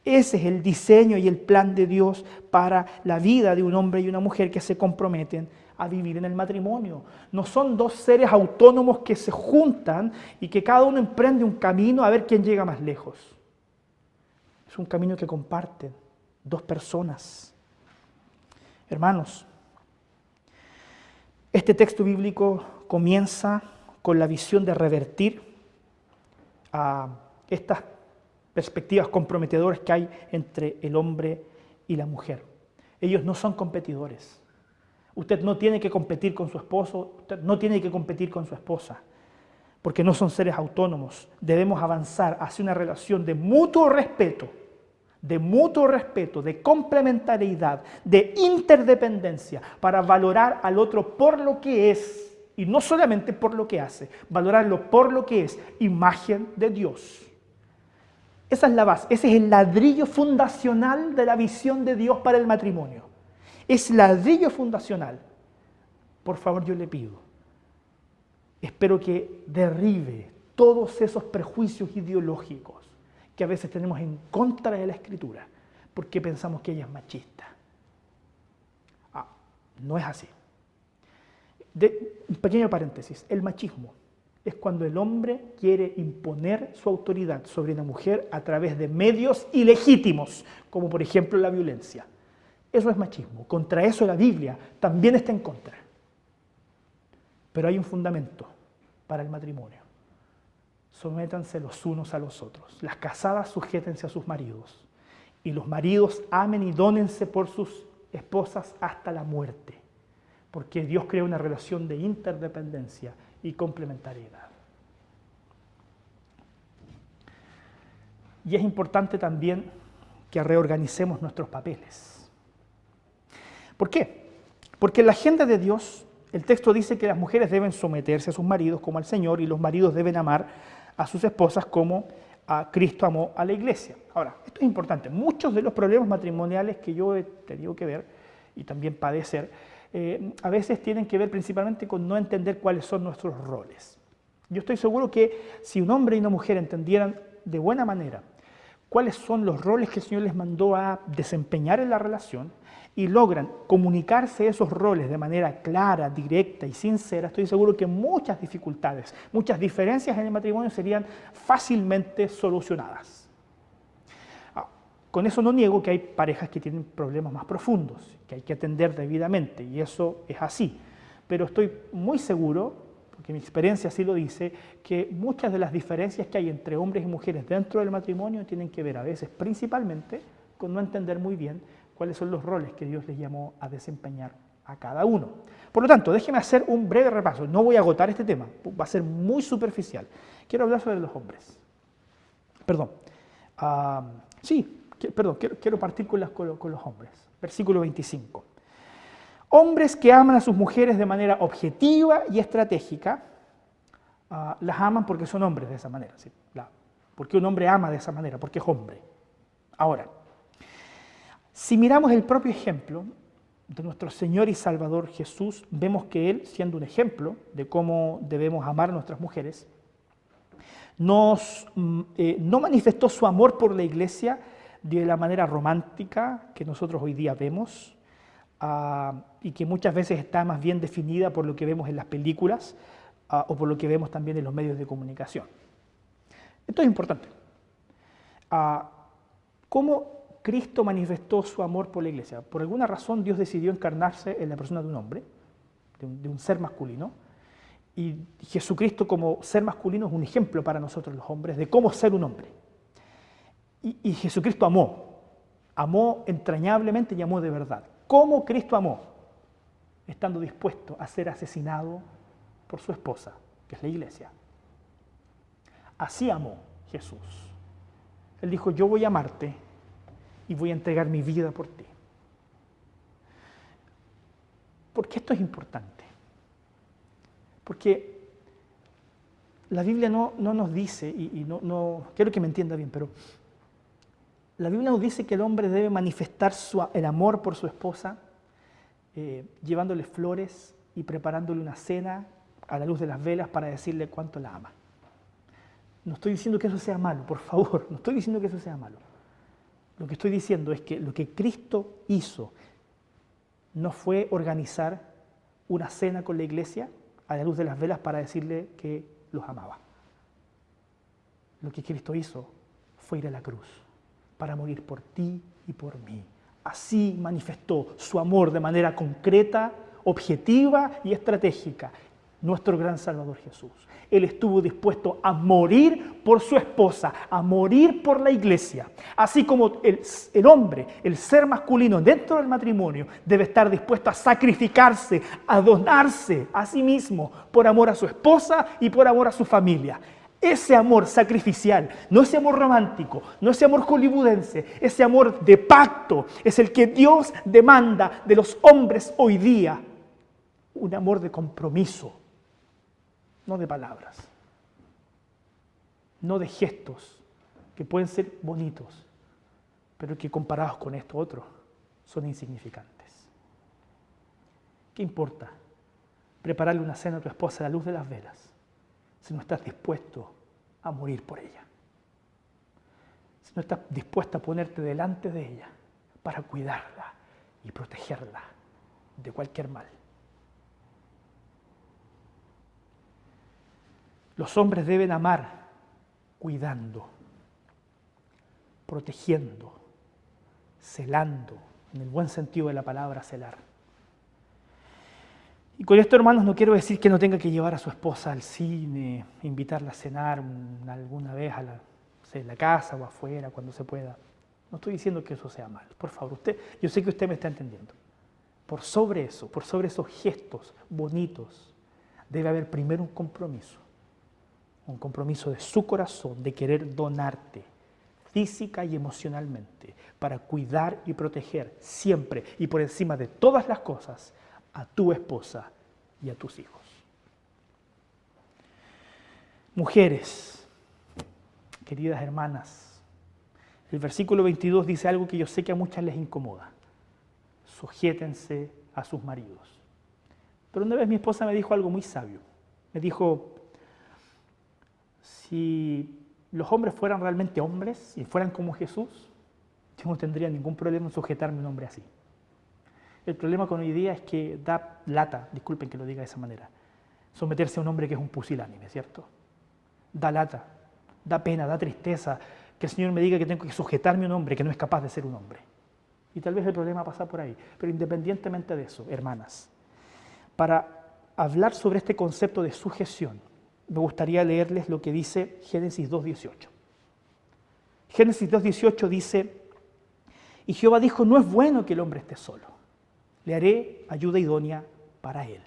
Ese es el diseño y el plan de Dios para la vida de un hombre y una mujer que se comprometen a vivir en el matrimonio. No son dos seres autónomos que se juntan y que cada uno emprende un camino a ver quién llega más lejos. Es un camino que comparten dos personas. Hermanos, este texto bíblico comienza con la visión de revertir a estas perspectivas comprometedoras que hay entre el hombre y la mujer. Ellos no son competidores. Usted no tiene que competir con su esposo, usted no tiene que competir con su esposa, porque no son seres autónomos. Debemos avanzar hacia una relación de mutuo respeto, de complementariedad, de interdependencia, para valorar al otro por lo que es, y no solamente por lo que hace, valorarlo por lo que es, imagen de Dios. Esa es la base, ese es el ladrillo fundacional de la visión de Dios para el matrimonio. Es ladrillo fundacional. Por favor, yo le pido, espero que derribe todos esos prejuicios ideológicos que a veces tenemos en contra de la Escritura, porque pensamos que ella es machista. No es así. Un pequeño paréntesis, el machismo es cuando el hombre quiere imponer su autoridad sobre una mujer a través de medios ilegítimos, como por ejemplo la violencia. Eso es machismo. Contra eso la Biblia también está en contra. Pero hay un fundamento para el matrimonio. Sométanse los unos a los otros. Las casadas sujétense a sus maridos. Y los maridos amen y dónense por sus esposas hasta la muerte. Porque Dios crea una relación de interdependencia y complementariedad. Y es importante también que reorganicemos nuestros papeles. ¿Por qué? Porque en la agenda de Dios, el texto dice que las mujeres deben someterse a sus maridos como al Señor y los maridos deben amar a sus esposas como a Cristo amó a la iglesia. Ahora, esto es importante. Muchos de los problemas matrimoniales que yo he tenido que ver y también padecer, a veces tienen que ver principalmente con no entender cuáles son nuestros roles. Yo estoy seguro que si un hombre y una mujer entendieran de buena manera cuáles son los roles que el Señor les mandó a desempeñar en la relación y logran comunicarse esos roles de manera clara, directa y sincera, estoy seguro que muchas dificultades, muchas diferencias en el matrimonio serían fácilmente solucionadas. Con eso no niego que hay parejas que tienen problemas más profundos, que hay que atender debidamente, y eso es así. Pero estoy muy seguro, porque mi experiencia así lo dice, que muchas de las diferencias que hay entre hombres y mujeres dentro del matrimonio tienen que ver a veces principalmente con no entender muy bien cuáles son los roles que Dios les llamó a desempeñar a cada uno. Por lo tanto, déjeme hacer un breve repaso. No voy a agotar este tema, va a ser muy superficial. Quiero hablar sobre los hombres. Perdón. Quiero partir con los hombres. Versículo 25. Hombres que aman a sus mujeres de manera objetiva y estratégica, las aman porque son hombres de esa manera. ¿Sí? Porque un hombre ama de esa manera, porque es hombre. Ahora, si miramos el propio ejemplo de nuestro Señor y Salvador Jesús, vemos que Él, siendo un ejemplo de cómo debemos amar a nuestras mujeres, no manifestó su amor por la iglesia de la manera romántica que nosotros hoy día vemos, y que muchas veces está más bien definida por lo que vemos en las películas o por lo que vemos también en los medios de comunicación. Esto es importante. ¿Cómo Cristo manifestó su amor por la iglesia? Por alguna razón Dios decidió encarnarse en la persona de un hombre, de un ser masculino, y Jesucristo como ser masculino es un ejemplo para nosotros los hombres de cómo ser un hombre. Y Jesucristo amó entrañablemente y amó de verdad. ¿Cómo Cristo amó? Estando dispuesto a ser asesinado por su esposa, que es la iglesia. Así amó Jesús. Él dijo, yo voy a amarte y voy a entregar mi vida por ti. ¿Por qué esto es importante? Porque la Biblia no nos dice, y no quiero que me entienda bien, pero la Biblia nos dice que el hombre debe manifestar el amor por su esposa, llevándole flores y preparándole una cena a la luz de las velas para decirle cuánto la ama. No estoy diciendo que eso sea malo, por favor, no estoy diciendo que eso sea malo. Lo que estoy diciendo es que lo que Cristo hizo no fue organizar una cena con la iglesia a la luz de las velas para decirle que los amaba. Lo que Cristo hizo fue ir a la cruz para morir por ti y por mí. Así manifestó su amor de manera concreta, objetiva y estratégica nuestro gran Salvador Jesús. Él estuvo dispuesto a morir por su esposa, a morir por la iglesia. Así como el hombre, el ser masculino dentro del matrimonio, debe estar dispuesto a sacrificarse, a donarse a sí mismo por amor a su esposa y por amor a su familia. Ese amor sacrificial, no ese amor romántico, no ese amor hollywoodense, ese amor de pacto, es el que Dios demanda de los hombres hoy día. Un amor de compromiso, no de palabras, no de gestos que pueden ser bonitos, pero que comparados con esto otro son insignificantes. ¿Qué importa prepararle una cena a tu esposa a la luz de las velas si no estás dispuesto a morir por ella? Si no estás dispuesto a ponerte delante de ella para cuidarla y protegerla de cualquier mal. Los hombres deben amar cuidando, protegiendo, celando, en el buen sentido de la palabra celar. Y con esto, hermanos, no quiero decir que no tenga que llevar a su esposa al cine, invitarla a cenar alguna vez en la casa o afuera, cuando se pueda. No estoy diciendo que eso sea mal. Por favor, yo sé que usted me está entendiendo. Por sobre esos gestos bonitos, debe haber primero un compromiso de su corazón, de querer donarte física y emocionalmente para cuidar y proteger siempre y por encima de todas las cosas a tu esposa y a tus hijos. Mujeres, queridas hermanas, el versículo 22 dice algo que yo sé que a muchas les incomoda. Sujétense a sus maridos. Pero una vez mi esposa me dijo algo muy sabio. Me dijo, si los hombres fueran realmente hombres y fueran como Jesús, yo no tendría ningún problema en sujetarme a un hombre así. El problema con hoy día es que da lata, disculpen que lo diga de esa manera, someterse a un hombre que es un pusilánime, ¿cierto? Da lata, da pena, da tristeza que el Señor me diga que tengo que sujetarme a un hombre que no es capaz de ser un hombre. Y tal vez el problema pasa por ahí. Pero independientemente de eso, hermanas, para hablar sobre este concepto de sujeción, me gustaría leerles lo que dice Génesis 2.18. Génesis 2.18 dice, y Jehová dijo, no es bueno que el hombre esté solo. Le haré ayuda idónea para él.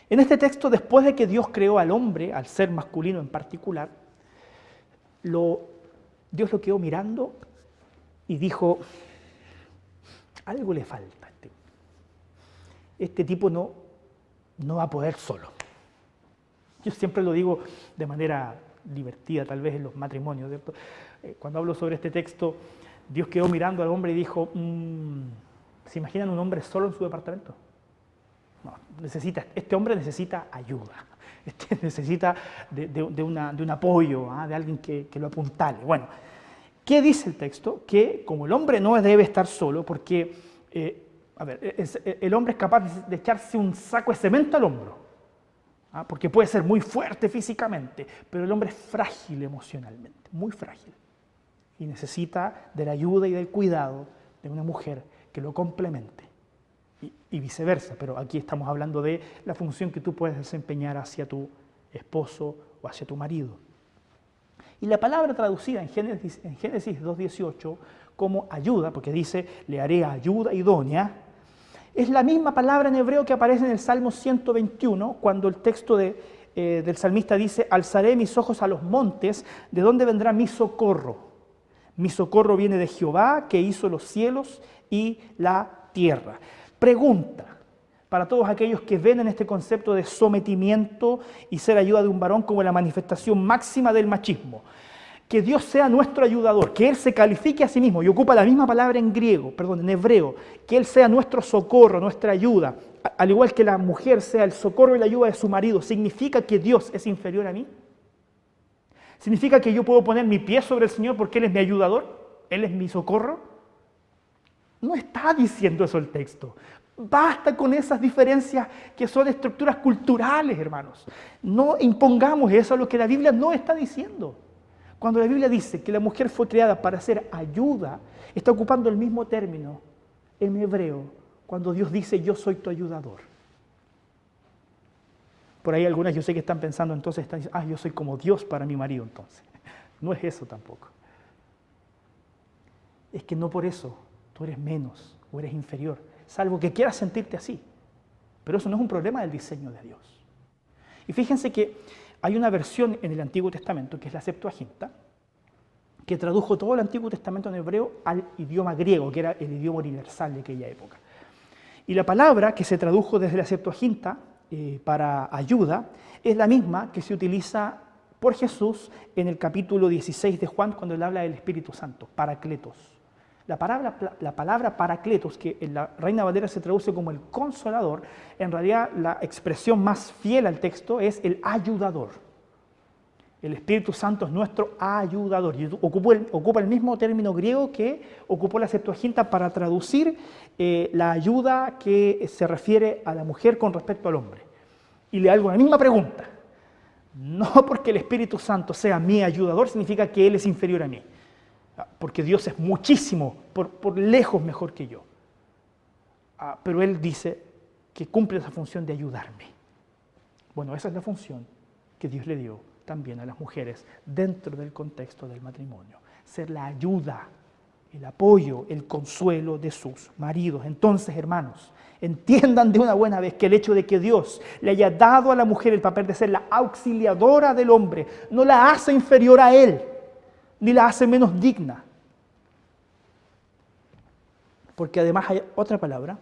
En este texto, después de que Dios creó al hombre, al ser masculino en particular, Dios lo quedó mirando y dijo, algo le falta a este tipo no va a poder solo. Yo siempre lo digo de manera divertida, tal vez en los matrimonios, ¿cierto? Cuando hablo sobre este texto, Dios quedó mirando al hombre y dijo, ¿se imaginan un hombre solo en su departamento? No, este hombre necesita ayuda, necesita de un apoyo, de alguien que lo apuntale. Bueno, ¿qué dice el texto? Que como el hombre no debe estar solo, porque el hombre es capaz de echarse un saco de cemento al hombro, porque puede ser muy fuerte físicamente, pero el hombre es frágil emocionalmente, muy frágil, y necesita de la ayuda y del cuidado de una mujer que lo complemente, y viceversa, pero aquí estamos hablando de la función que tú puedes desempeñar hacia tu esposo o hacia tu marido. Y la palabra traducida en Génesis 2.18 como ayuda, porque dice, le haré ayuda idónea, es la misma palabra en hebreo que aparece en el Salmo 121, cuando el texto del salmista dice, alzaré mis ojos a los montes, ¿de dónde vendrá mi socorro? Mi socorro viene de Jehová, que hizo los cielos y la tierra. Pregunta para todos aquellos que ven en este concepto de sometimiento y ser ayuda de un varón como la manifestación máxima del machismo. Que Dios sea nuestro ayudador, que Él se califique a sí mismo, y ocupa la misma palabra en hebreo, que Él sea nuestro socorro, nuestra ayuda, al igual que la mujer sea el socorro y la ayuda de su marido. ¿Significa que Dios es inferior a mí? ¿Significa que yo puedo poner mi pie sobre el Señor porque Él es mi ayudador? ¿Él es mi socorro? No está diciendo eso el texto. Basta con esas diferencias que son estructuras culturales, hermanos. No impongamos eso a lo que la Biblia no está diciendo. Cuando la Biblia dice que la mujer fue creada para hacer ayuda, está ocupando el mismo término en hebreo cuando Dios dice yo soy tu ayudador. Por ahí algunas yo sé que están pensando entonces, están diciendo, yo soy como Dios para mi marido entonces. No es eso tampoco. Es que no por eso tú eres menos o eres inferior, salvo que quieras sentirte así. Pero eso no es un problema del diseño de Dios. Y fíjense que hay una versión en el Antiguo Testamento, que es la Septuaginta, que tradujo todo el Antiguo Testamento en hebreo al idioma griego, que era el idioma universal de aquella época. Y la palabra que se tradujo desde la Septuaginta para ayuda es la misma que se utiliza por Jesús en el capítulo 16 de Juan, cuando él habla del Espíritu Santo, Paracletos. La palabra Paracletos, que en la Reina Valera se traduce como el consolador, en realidad la expresión más fiel al texto es el ayudador. El Espíritu Santo es nuestro ayudador. Y ocupa el mismo término griego que ocupó la Septuaginta para traducir la ayuda que se refiere a la mujer con respecto al hombre. Y le hago la misma pregunta. No porque el Espíritu Santo sea mi ayudador significa que Él es inferior a mí. Porque Dios es muchísimo, por lejos mejor que yo. Pero Él dice que cumple esa función de ayudarme. Bueno, esa es la función que Dios le dio también a las mujeres dentro del contexto del matrimonio. Ser la ayuda, el apoyo, el consuelo de sus maridos. Entonces, hermanos, entiendan de una buena vez que el hecho de que Dios le haya dado a la mujer el papel de ser la auxiliadora del hombre no la hace inferior a él, ni la hace menos digna. Porque además hay otra palabra,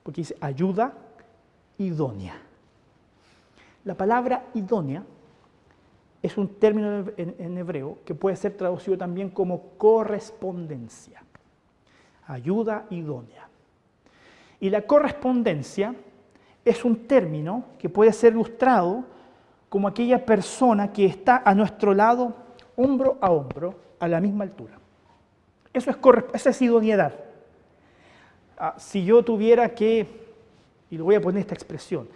porque dice ayuda idónea. La palabra idónea es un término en hebreo que puede ser traducido también como correspondencia. Ayuda idónea. Y la correspondencia es un término que puede ser ilustrado como aquella persona que está a nuestro lado, hombro a hombro, a la misma altura. Esa es idoneidad. Si yo tuviera que, y le voy a poner esta expresión,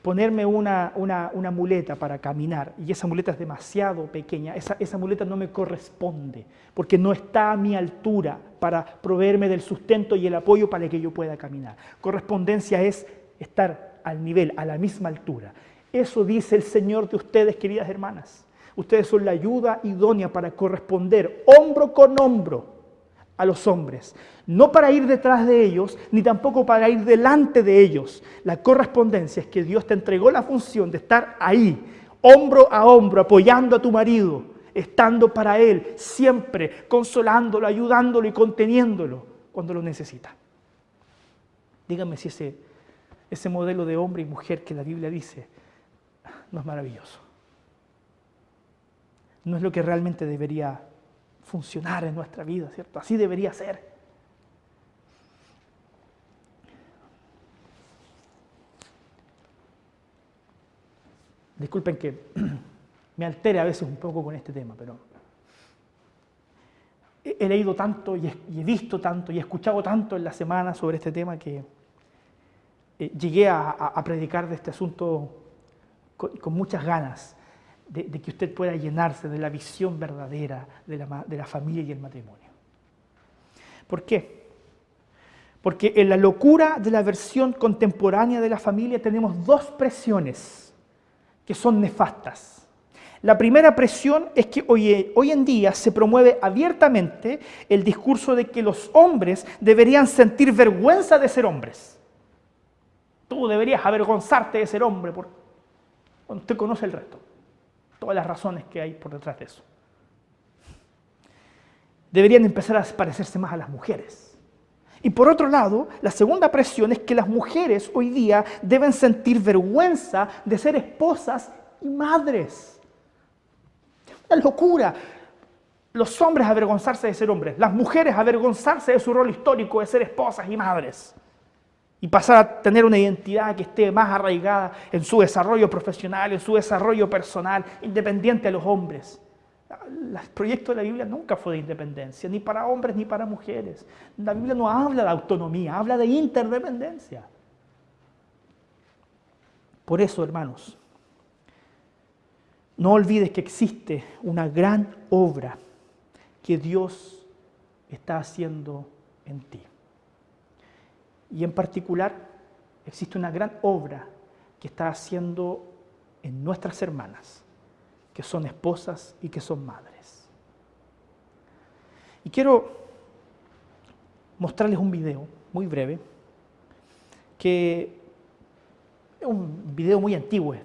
ponerme una muleta para caminar, y esa muleta es demasiado pequeña, esa muleta no me corresponde, porque no está a mi altura para proveerme del sustento y el apoyo para que yo pueda caminar. Correspondencia es estar al nivel, a la misma altura. Eso dice el Señor de ustedes, queridas hermanas. Ustedes son la ayuda idónea para corresponder hombro con hombro a los hombres, no para ir detrás de ellos, ni tampoco para ir delante de ellos. La correspondencia es que Dios te entregó la función de estar ahí, hombro a hombro, apoyando a tu marido, estando para él, siempre consolándolo, ayudándolo y conteniéndolo cuando lo necesita. Díganme si ese modelo de hombre y mujer que la Biblia dice no es maravilloso. No es lo que realmente debería funcionar en nuestra vida, ¿cierto? Así debería ser. Disculpen que me altere a veces un poco con este tema, pero he leído tanto y he visto tanto y he escuchado tanto en la semana sobre este tema que llegué a predicar de este asunto con muchas ganas. De que usted pueda llenarse de la visión verdadera de la familia y el matrimonio. ¿Por qué? Porque en la locura de la versión contemporánea de la familia tenemos dos presiones que son nefastas. La primera presión es que hoy en día se promueve abiertamente el discurso de que los hombres deberían sentir vergüenza de ser hombres. Tú deberías avergonzarte de ser hombre. Bueno, usted conoce el resto. Todas las razones que hay por detrás de eso. Deberían empezar a parecerse más a las mujeres. Y por otro lado, la segunda presión es que las mujeres hoy día deben sentir vergüenza de ser esposas y madres. ¡Una locura! Los hombres avergonzarse de ser hombres, las mujeres avergonzarse de su rol histórico de ser esposas y madres. Y pasar a tener una identidad que esté más arraigada en su desarrollo profesional, en su desarrollo personal, independiente a los hombres. El proyecto de la Biblia nunca fue de independencia, ni para hombres ni para mujeres. La Biblia no habla de autonomía, habla de interdependencia. Por eso, hermanos, no olvides que existe una gran obra que Dios está haciendo en ti. Y en particular, existe una gran obra que está haciendo en nuestras hermanas, que son esposas y que son madres. Y quiero mostrarles un video muy breve, que es un video muy antiguo,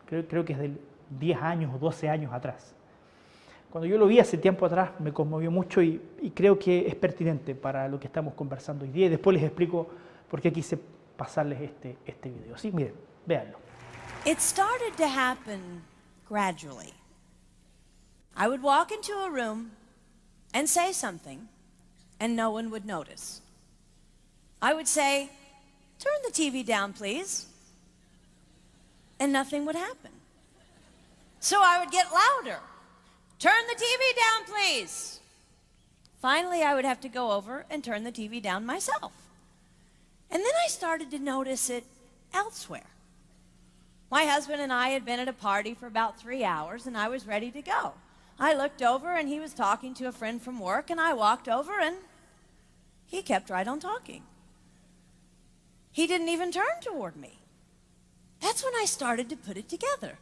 creo que es de 10 años o 12 años atrás. Cuando yo lo vi hace tiempo atrás me conmovió mucho y creo que es pertinente para lo que estamos conversando hoy día. Y después les explico por qué quise pasarles este video. Sí, miren, véanlo. It started to happen gradually. I would walk into a room and say something, and no one would notice. I would say, "Turn the TV down, please," and nothing would happen. So I would get louder. "Turn the TV down, please." Finally, I would have to go over and turn the TV down myself. And then I started to notice it elsewhere. My husband and I had been at a party for about 3 hours, and I was ready to go. I looked over, and he was talking to a friend from work, and I walked over, and he kept right on talking. He didn't even turn toward me. That's when I started to put it together.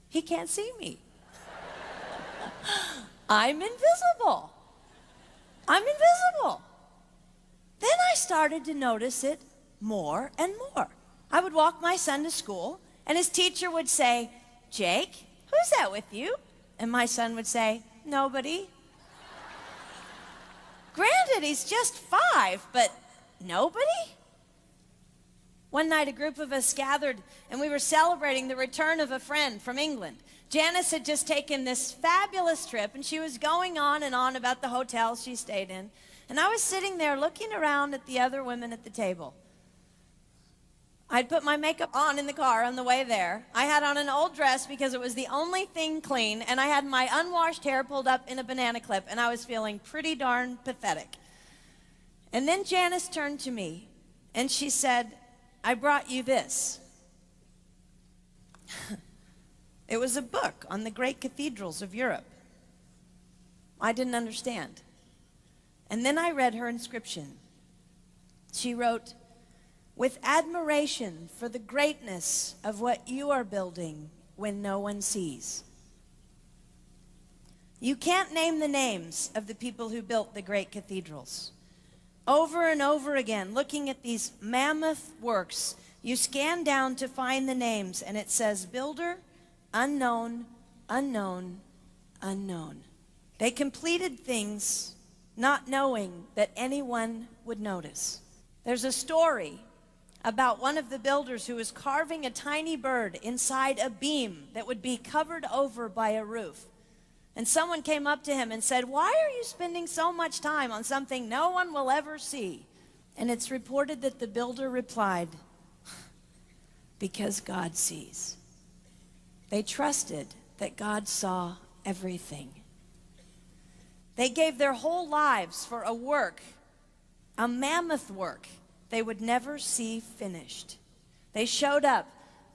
He can't see me. I'm invisible. I'm invisible. Then I started to notice it more and more. I would walk my son to school, and his teacher would say, "Jake, who's that with you?" And my son would say, "Nobody." Granted, he's just 5, but nobody? One night, a group of us gathered, and we were celebrating the return of a friend from England. Janice had just taken this fabulous trip, and she was going on and on about the hotels she stayed in. And I was sitting there looking around at the other women at the table. I'd put my makeup on in the car on the way there. I had on an old dress because it was the only thing clean, and I had my unwashed hair pulled up in a banana clip, and I was feeling pretty darn pathetic. And then Janice turned to me, and she said, I brought you this. It was a book on the great cathedrals of Europe. I didn't understand. And then I read her inscription. She wrote, with admiration for the greatness of what you are building when no one sees. You can't name the names of the people who built the great cathedrals. Over and over again, looking at these mammoth works, you scan down to find the names, and it says, builder, unknown, unknown, unknown. They completed things not knowing that anyone would notice. There's a story about one of the builders who was carving a tiny bird inside a beam that would be covered over by a roof. And someone came up to him and said, why are you spending so much time on something no one will ever see? And it's reported that the builder replied, because God sees. They trusted that God saw everything. They gave their whole lives for a work, a mammoth work, they would never see finished. They showed up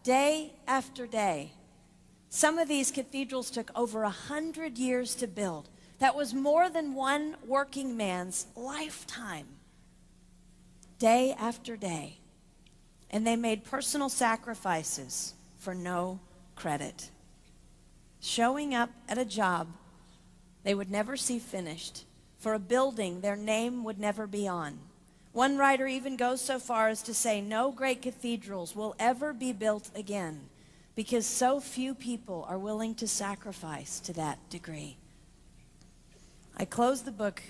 day after day. Some of these cathedrals took over 100 years to build. That was more than one working man's lifetime. Day after day. And they made personal sacrifices for no credit. Showing up at a job they would never see finished, for a building their name would never be on. One writer even goes so far as to say no great cathedrals will ever be built again because so few people are willing to sacrifice to that degree. I closed the book,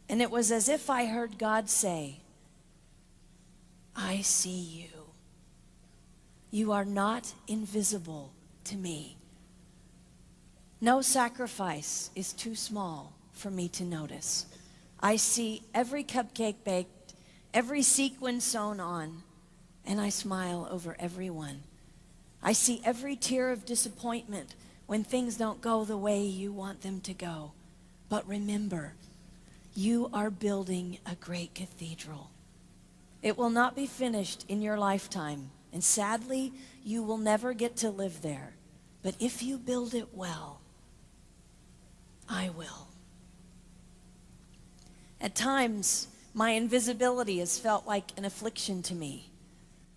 and it was as if I heard God say, I see you. You are not invisible to me. No sacrifice is too small for me to notice. I see every cupcake baked, every sequin sewn on, and I smile over every one. I see every tear of disappointment when things don't go the way you want them to go. But remember, you are building a great cathedral. It will not be finished in your lifetime, and sadly, you will never get to live there. But if you build it well, I will. At times, my invisibility has felt like an affliction to me.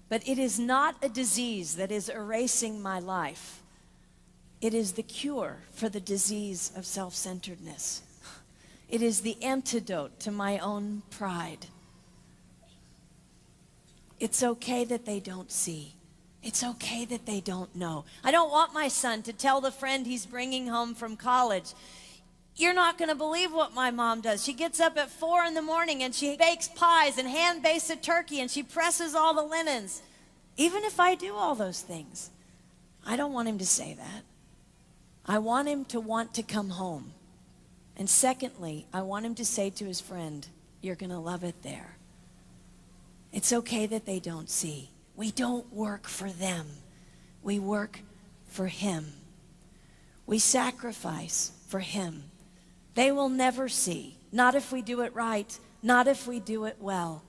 But it is not a disease that is erasing my life. It is the cure for the disease of self-centeredness. It is the antidote to my own pride. It's okay that they don't see. It's okay that they don't know. I don't want my son to tell the friend he's bringing home from college, you're not going to believe what my mom does. She gets up at 4 in the morning and she bakes pies and hand bakes a turkey and she presses all the linens. Even if I do all those things, I don't want him to say that. I want him to want to come home. And secondly, I want him to say to his friend, you're going to love it there. It's okay that they don't see. We don't work for them. We work for him. We sacrifice for him. They will never see, not if we do it right, not if we do it well.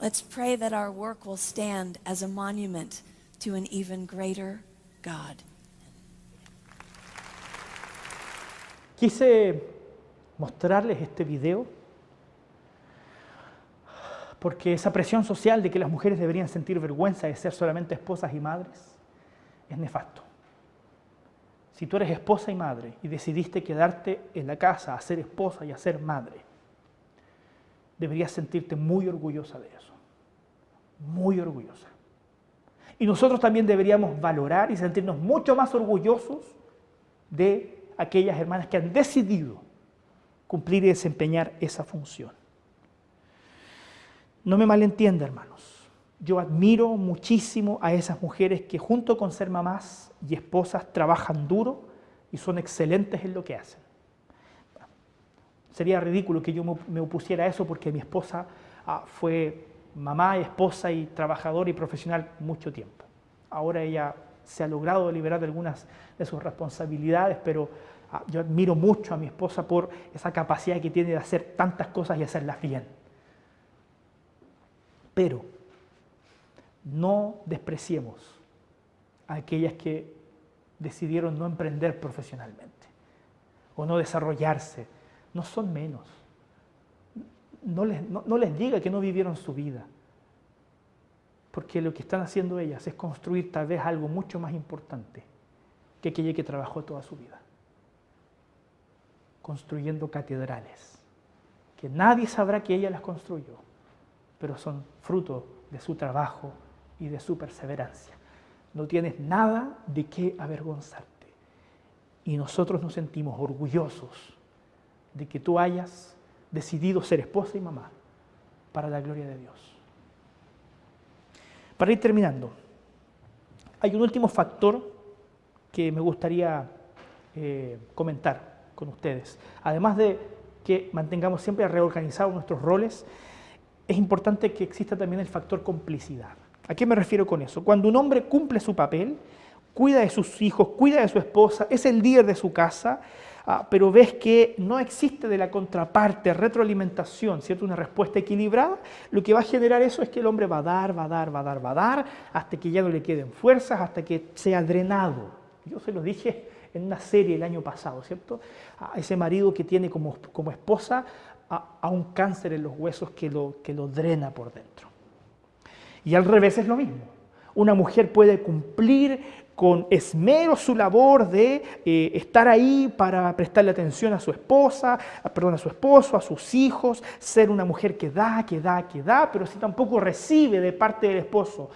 Let's pray that our work will stand as a monument to an even greater God. Quise mostrarles este video porque esa presión social de que las mujeres deberían sentir vergüenza de ser solamente esposas y madres es nefasto. Si tú eres esposa y madre y decidiste quedarte en la casa a ser esposa y a ser madre, deberías sentirte muy orgullosa de eso, muy orgullosa. Y nosotros también deberíamos valorar y sentirnos mucho más orgullosos de aquellas hermanas que han decidido cumplir y desempeñar esa función. No me malentienda, hermanos. Yo admiro muchísimo a esas mujeres que junto con ser mamás y esposas trabajan duro y son excelentes en lo que hacen. Sería ridículo que yo me opusiera a eso porque mi esposa fue mamá, esposa y trabajadora y profesional mucho tiempo. Ahora ella se ha logrado liberar de algunas de sus responsabilidades, pero yo admiro mucho a mi esposa por esa capacidad que tiene de hacer tantas cosas y hacerlas bien. Pero no despreciemos a aquellas que decidieron no emprender profesionalmente o no desarrollarse. No son menos. No les diga que no vivieron su vida, porque lo que están haciendo ellas es construir tal vez algo mucho más importante que aquella que trabajó toda su vida, construyendo catedrales, que nadie sabrá que ella las construyó, pero son fruto de su trabajo y de su perseverancia. No tienes nada de qué avergonzarte, y nosotros nos sentimos orgullosos de que tú hayas decidido ser esposa y mamá para la gloria de Dios. Para ir terminando, hay un último factor que me gustaría comentar con ustedes. Además de que mantengamos siempre reorganizados nuestros roles, es importante que exista también el factor complicidad. ¿A qué me refiero con eso? Cuando un hombre cumple su papel, cuida de sus hijos, cuida de su esposa, es el líder de su casa, pero ves que no existe de la contraparte retroalimentación, ¿cierto? Una respuesta equilibrada, lo que va a generar eso es que el hombre va a dar, hasta que ya no le queden fuerzas, hasta que sea drenado. Yo se lo dije en una serie el año pasado, ¿cierto? A ese marido que tiene como esposa a un cáncer en los huesos que lo drena por dentro. Y al revés es lo mismo. Una mujer puede cumplir con esmero su labor de estar ahí para prestarle atención a su esposa, a su esposo, a sus hijos, ser una mujer que da, pero si tampoco recibe de parte del esposo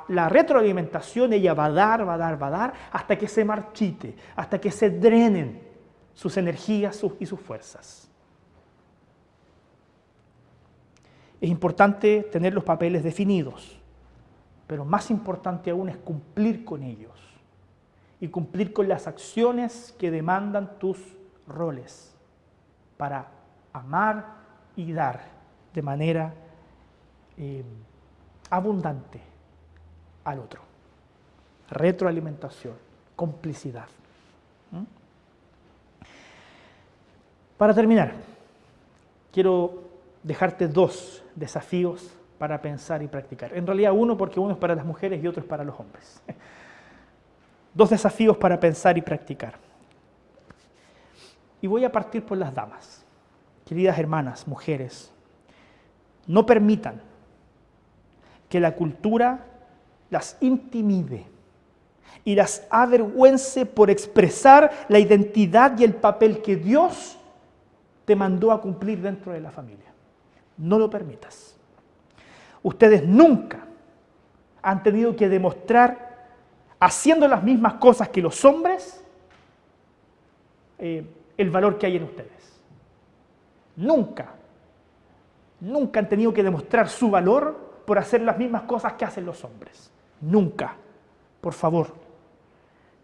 la retroalimentación, ella va a dar, hasta que se marchite, hasta que se drenen sus energías y sus fuerzas. Es importante tener los papeles definidos, pero más importante aún es cumplir con ellos y cumplir con las acciones que demandan tus roles para amar y dar de manera abundante al otro. Retroalimentación, complicidad. Para terminar, quiero dejarte 2 desafíos para pensar y practicar. En realidad uno, porque uno es para las mujeres y otro es para los hombres. 2 desafíos para pensar y practicar. Y voy a partir por las damas. Queridas hermanas, mujeres, no permitan que la cultura las intimide y las avergüence por expresar la identidad y el papel que Dios te mandó a cumplir dentro de la familia. No lo permitas. Ustedes nunca han tenido que demostrar, haciendo las mismas cosas que los hombres, el valor que hay en ustedes. Nunca han tenido que demostrar su valor por hacer las mismas cosas que hacen los hombres. Nunca. Por favor.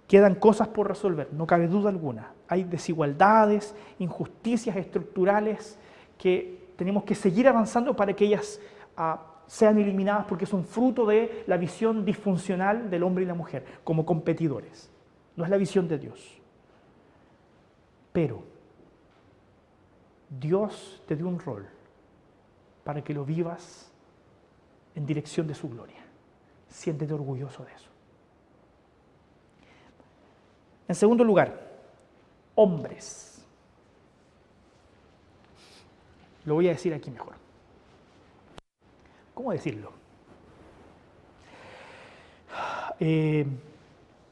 Quedan cosas por resolver, no cabe duda alguna. Hay desigualdades, injusticias estructurales que tenemos que seguir avanzando para que ellas sean eliminadas, porque son fruto de la visión disfuncional del hombre y la mujer como competidores. No es la visión de Dios. Pero Dios te dio un rol para que lo vivas en dirección de su gloria. Siéntete orgulloso de eso. En segundo lugar, hombres. Lo voy a decir aquí mejor. ¿Cómo decirlo?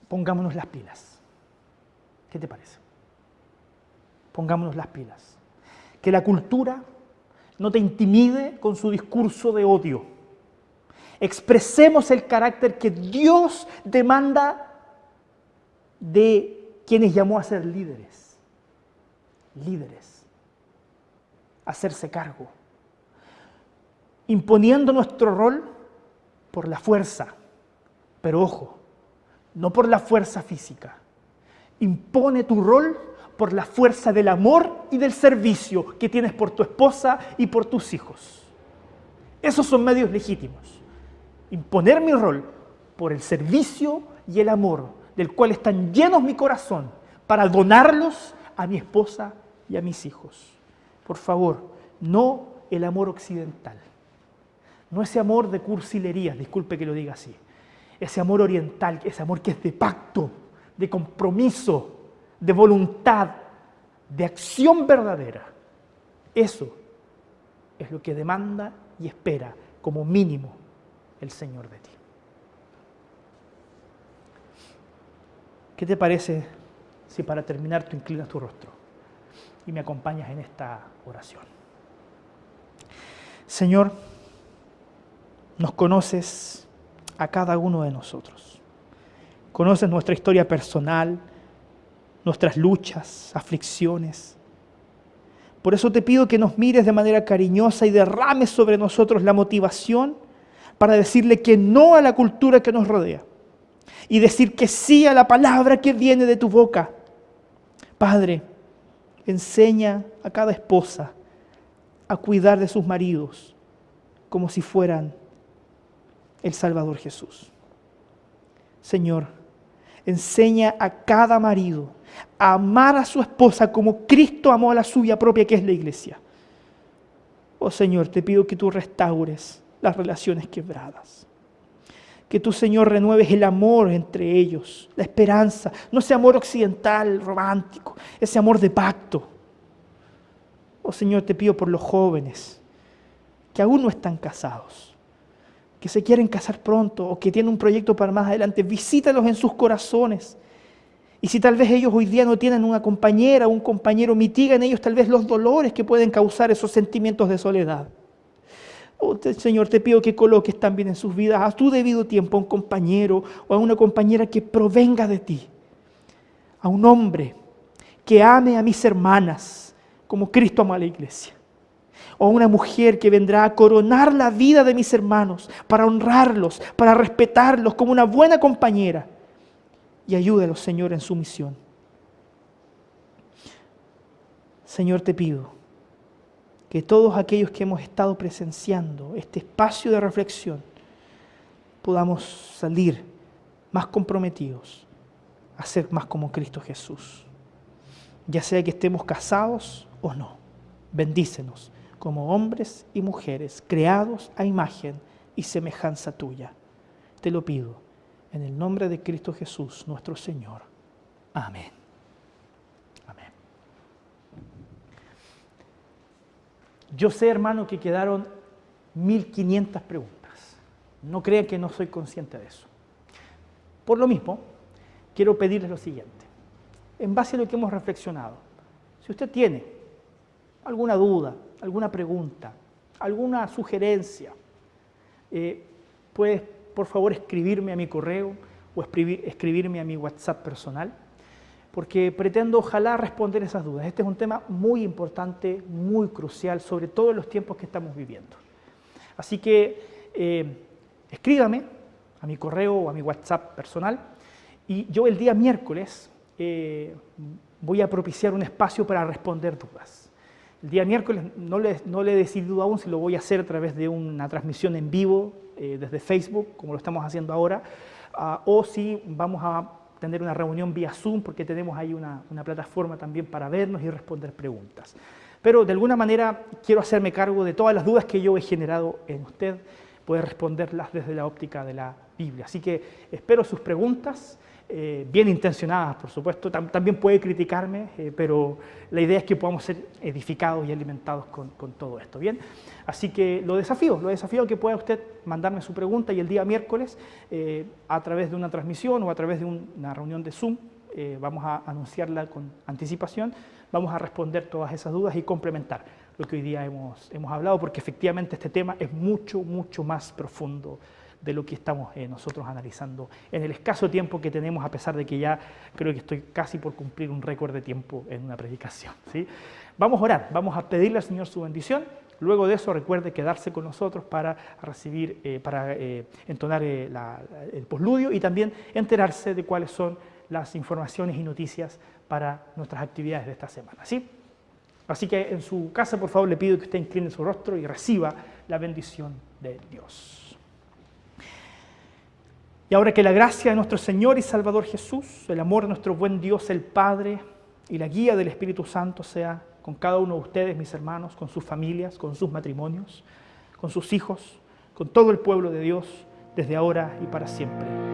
Pongámonos las pilas. ¿Qué te parece? Pongámonos las pilas. Que la cultura no te intimide con su discurso de odio. Expresemos el carácter que Dios demanda de quienes llamó a ser líderes. Líderes. Hacerse cargo. Imponiendo nuestro rol por la fuerza. Pero ojo, no por la fuerza física. Impone tu rol por la fuerza del amor y del servicio que tienes por tu esposa y por tus hijos. Esos son medios legítimos. Imponer mi rol por el servicio y el amor del cual están llenos mi corazón para donarlos a mi esposa y a mis hijos. Por favor, no el amor occidental. No ese amor de cursilerías, disculpe que lo diga así. Ese amor oriental, ese amor que es de pacto, de compromiso, de voluntad, de acción verdadera. Eso es lo que demanda y espera como mínimo el Señor de ti. ¿Qué te parece si para terminar tú inclinas tu rostro y me acompañas en esta oración? Señor, nos conoces a cada uno de nosotros. Conoces nuestra historia personal, nuestras luchas, aflicciones. Por eso te pido que nos mires de manera cariñosa y derrames sobre nosotros la motivación para decirle que no a la cultura que nos rodea y decir que sí a la palabra que viene de tu boca. Padre, enseña a cada esposa a cuidar de sus maridos como si fueran el Salvador Jesús. Señor, enseña a cada marido a amar a su esposa como Cristo amó a la suya propia, que es la iglesia. Oh Señor, te pido que tú restaures las relaciones quebradas. Que tú, Señor, renueves el amor entre ellos, la esperanza, no ese amor occidental, romántico, ese amor de pacto. Oh Señor, te pido por los jóvenes que aún no están casados, que se quieren casar pronto o que tienen un proyecto para más adelante, visítalos en sus corazones. Y si tal vez ellos hoy día no tienen una compañera o un compañero, mitiga en ellos tal vez los dolores que pueden causar esos sentimientos de soledad. Oh, Señor, te pido que coloques también en sus vidas a tu debido tiempo a un compañero o a una compañera que provenga de ti. A un hombre que ame a mis hermanas como Cristo amó a la iglesia. O a una mujer que vendrá a coronar la vida de mis hermanos para honrarlos, para respetarlos como una buena compañera. Y ayúdalos, Señor, en su misión. Señor, te pido que todos aquellos que hemos estado presenciando este espacio de reflexión podamos salir más comprometidos a ser más como Cristo Jesús. Ya sea que estemos casados o no, bendícenos como hombres y mujeres creados a imagen y semejanza tuya. Te lo pido en el nombre de Cristo Jesús, nuestro Señor. Amén. Amén. Yo sé, hermano, que quedaron 1500 preguntas. No crean que no soy consciente de eso. Por lo mismo, quiero pedirles lo siguiente. En base a lo que hemos reflexionado, si usted tiene alguna duda, alguna pregunta, alguna sugerencia, puede, por favor, escribirme a mi correo o escribirme a mi WhatsApp personal, porque pretendo, ojalá, responder esas dudas. Este es un tema muy importante, muy crucial, sobre todo en los tiempos que estamos viviendo. Así que escríbame a mi correo o a mi WhatsApp personal y yo el día miércoles voy a propiciar un espacio para responder dudas. El día miércoles no le he decidido aún si lo voy a hacer a través de una transmisión en vivo desde Facebook, como lo estamos haciendo ahora, o si vamos a tener una reunión vía Zoom, porque tenemos ahí una plataforma también para vernos y responder preguntas. Pero de alguna manera quiero hacerme cargo de todas las dudas que yo he generado en usted, poder responderlas desde la óptica de la Biblia. Así que espero sus preguntas, bien intencionadas, por supuesto. También puede criticarme, pero la idea es que podamos ser edificados y alimentados con todo esto, ¿bien? Así que lo desafío a que pueda usted mandarme su pregunta y el día miércoles, a través de una transmisión o a través de una reunión de Zoom, vamos a anunciarla con anticipación, vamos a responder todas esas dudas y complementar lo que hoy día hemos hablado, porque efectivamente este tema es mucho, mucho más profundo de lo que estamos nosotros analizando en el escaso tiempo que tenemos, a pesar de que ya creo que estoy casi por cumplir un récord de tiempo en una predicación, ¿sí? Vamos a orar, vamos a pedirle al Señor su bendición. Luego de eso, recuerde quedarse con nosotros para recibir, entonar el posludio y también enterarse de cuáles son las informaciones y noticias para nuestras actividades de esta semana, ¿sí? Así que en su casa, por favor, le pido que usted incline su rostro y reciba la bendición de Dios. Y ahora que la gracia de nuestro Señor y Salvador Jesús, el amor de nuestro buen Dios, el Padre, y la guía del Espíritu Santo sea con cada uno de ustedes, mis hermanos, con sus familias, con sus matrimonios, con sus hijos, con todo el pueblo de Dios, desde ahora y para siempre.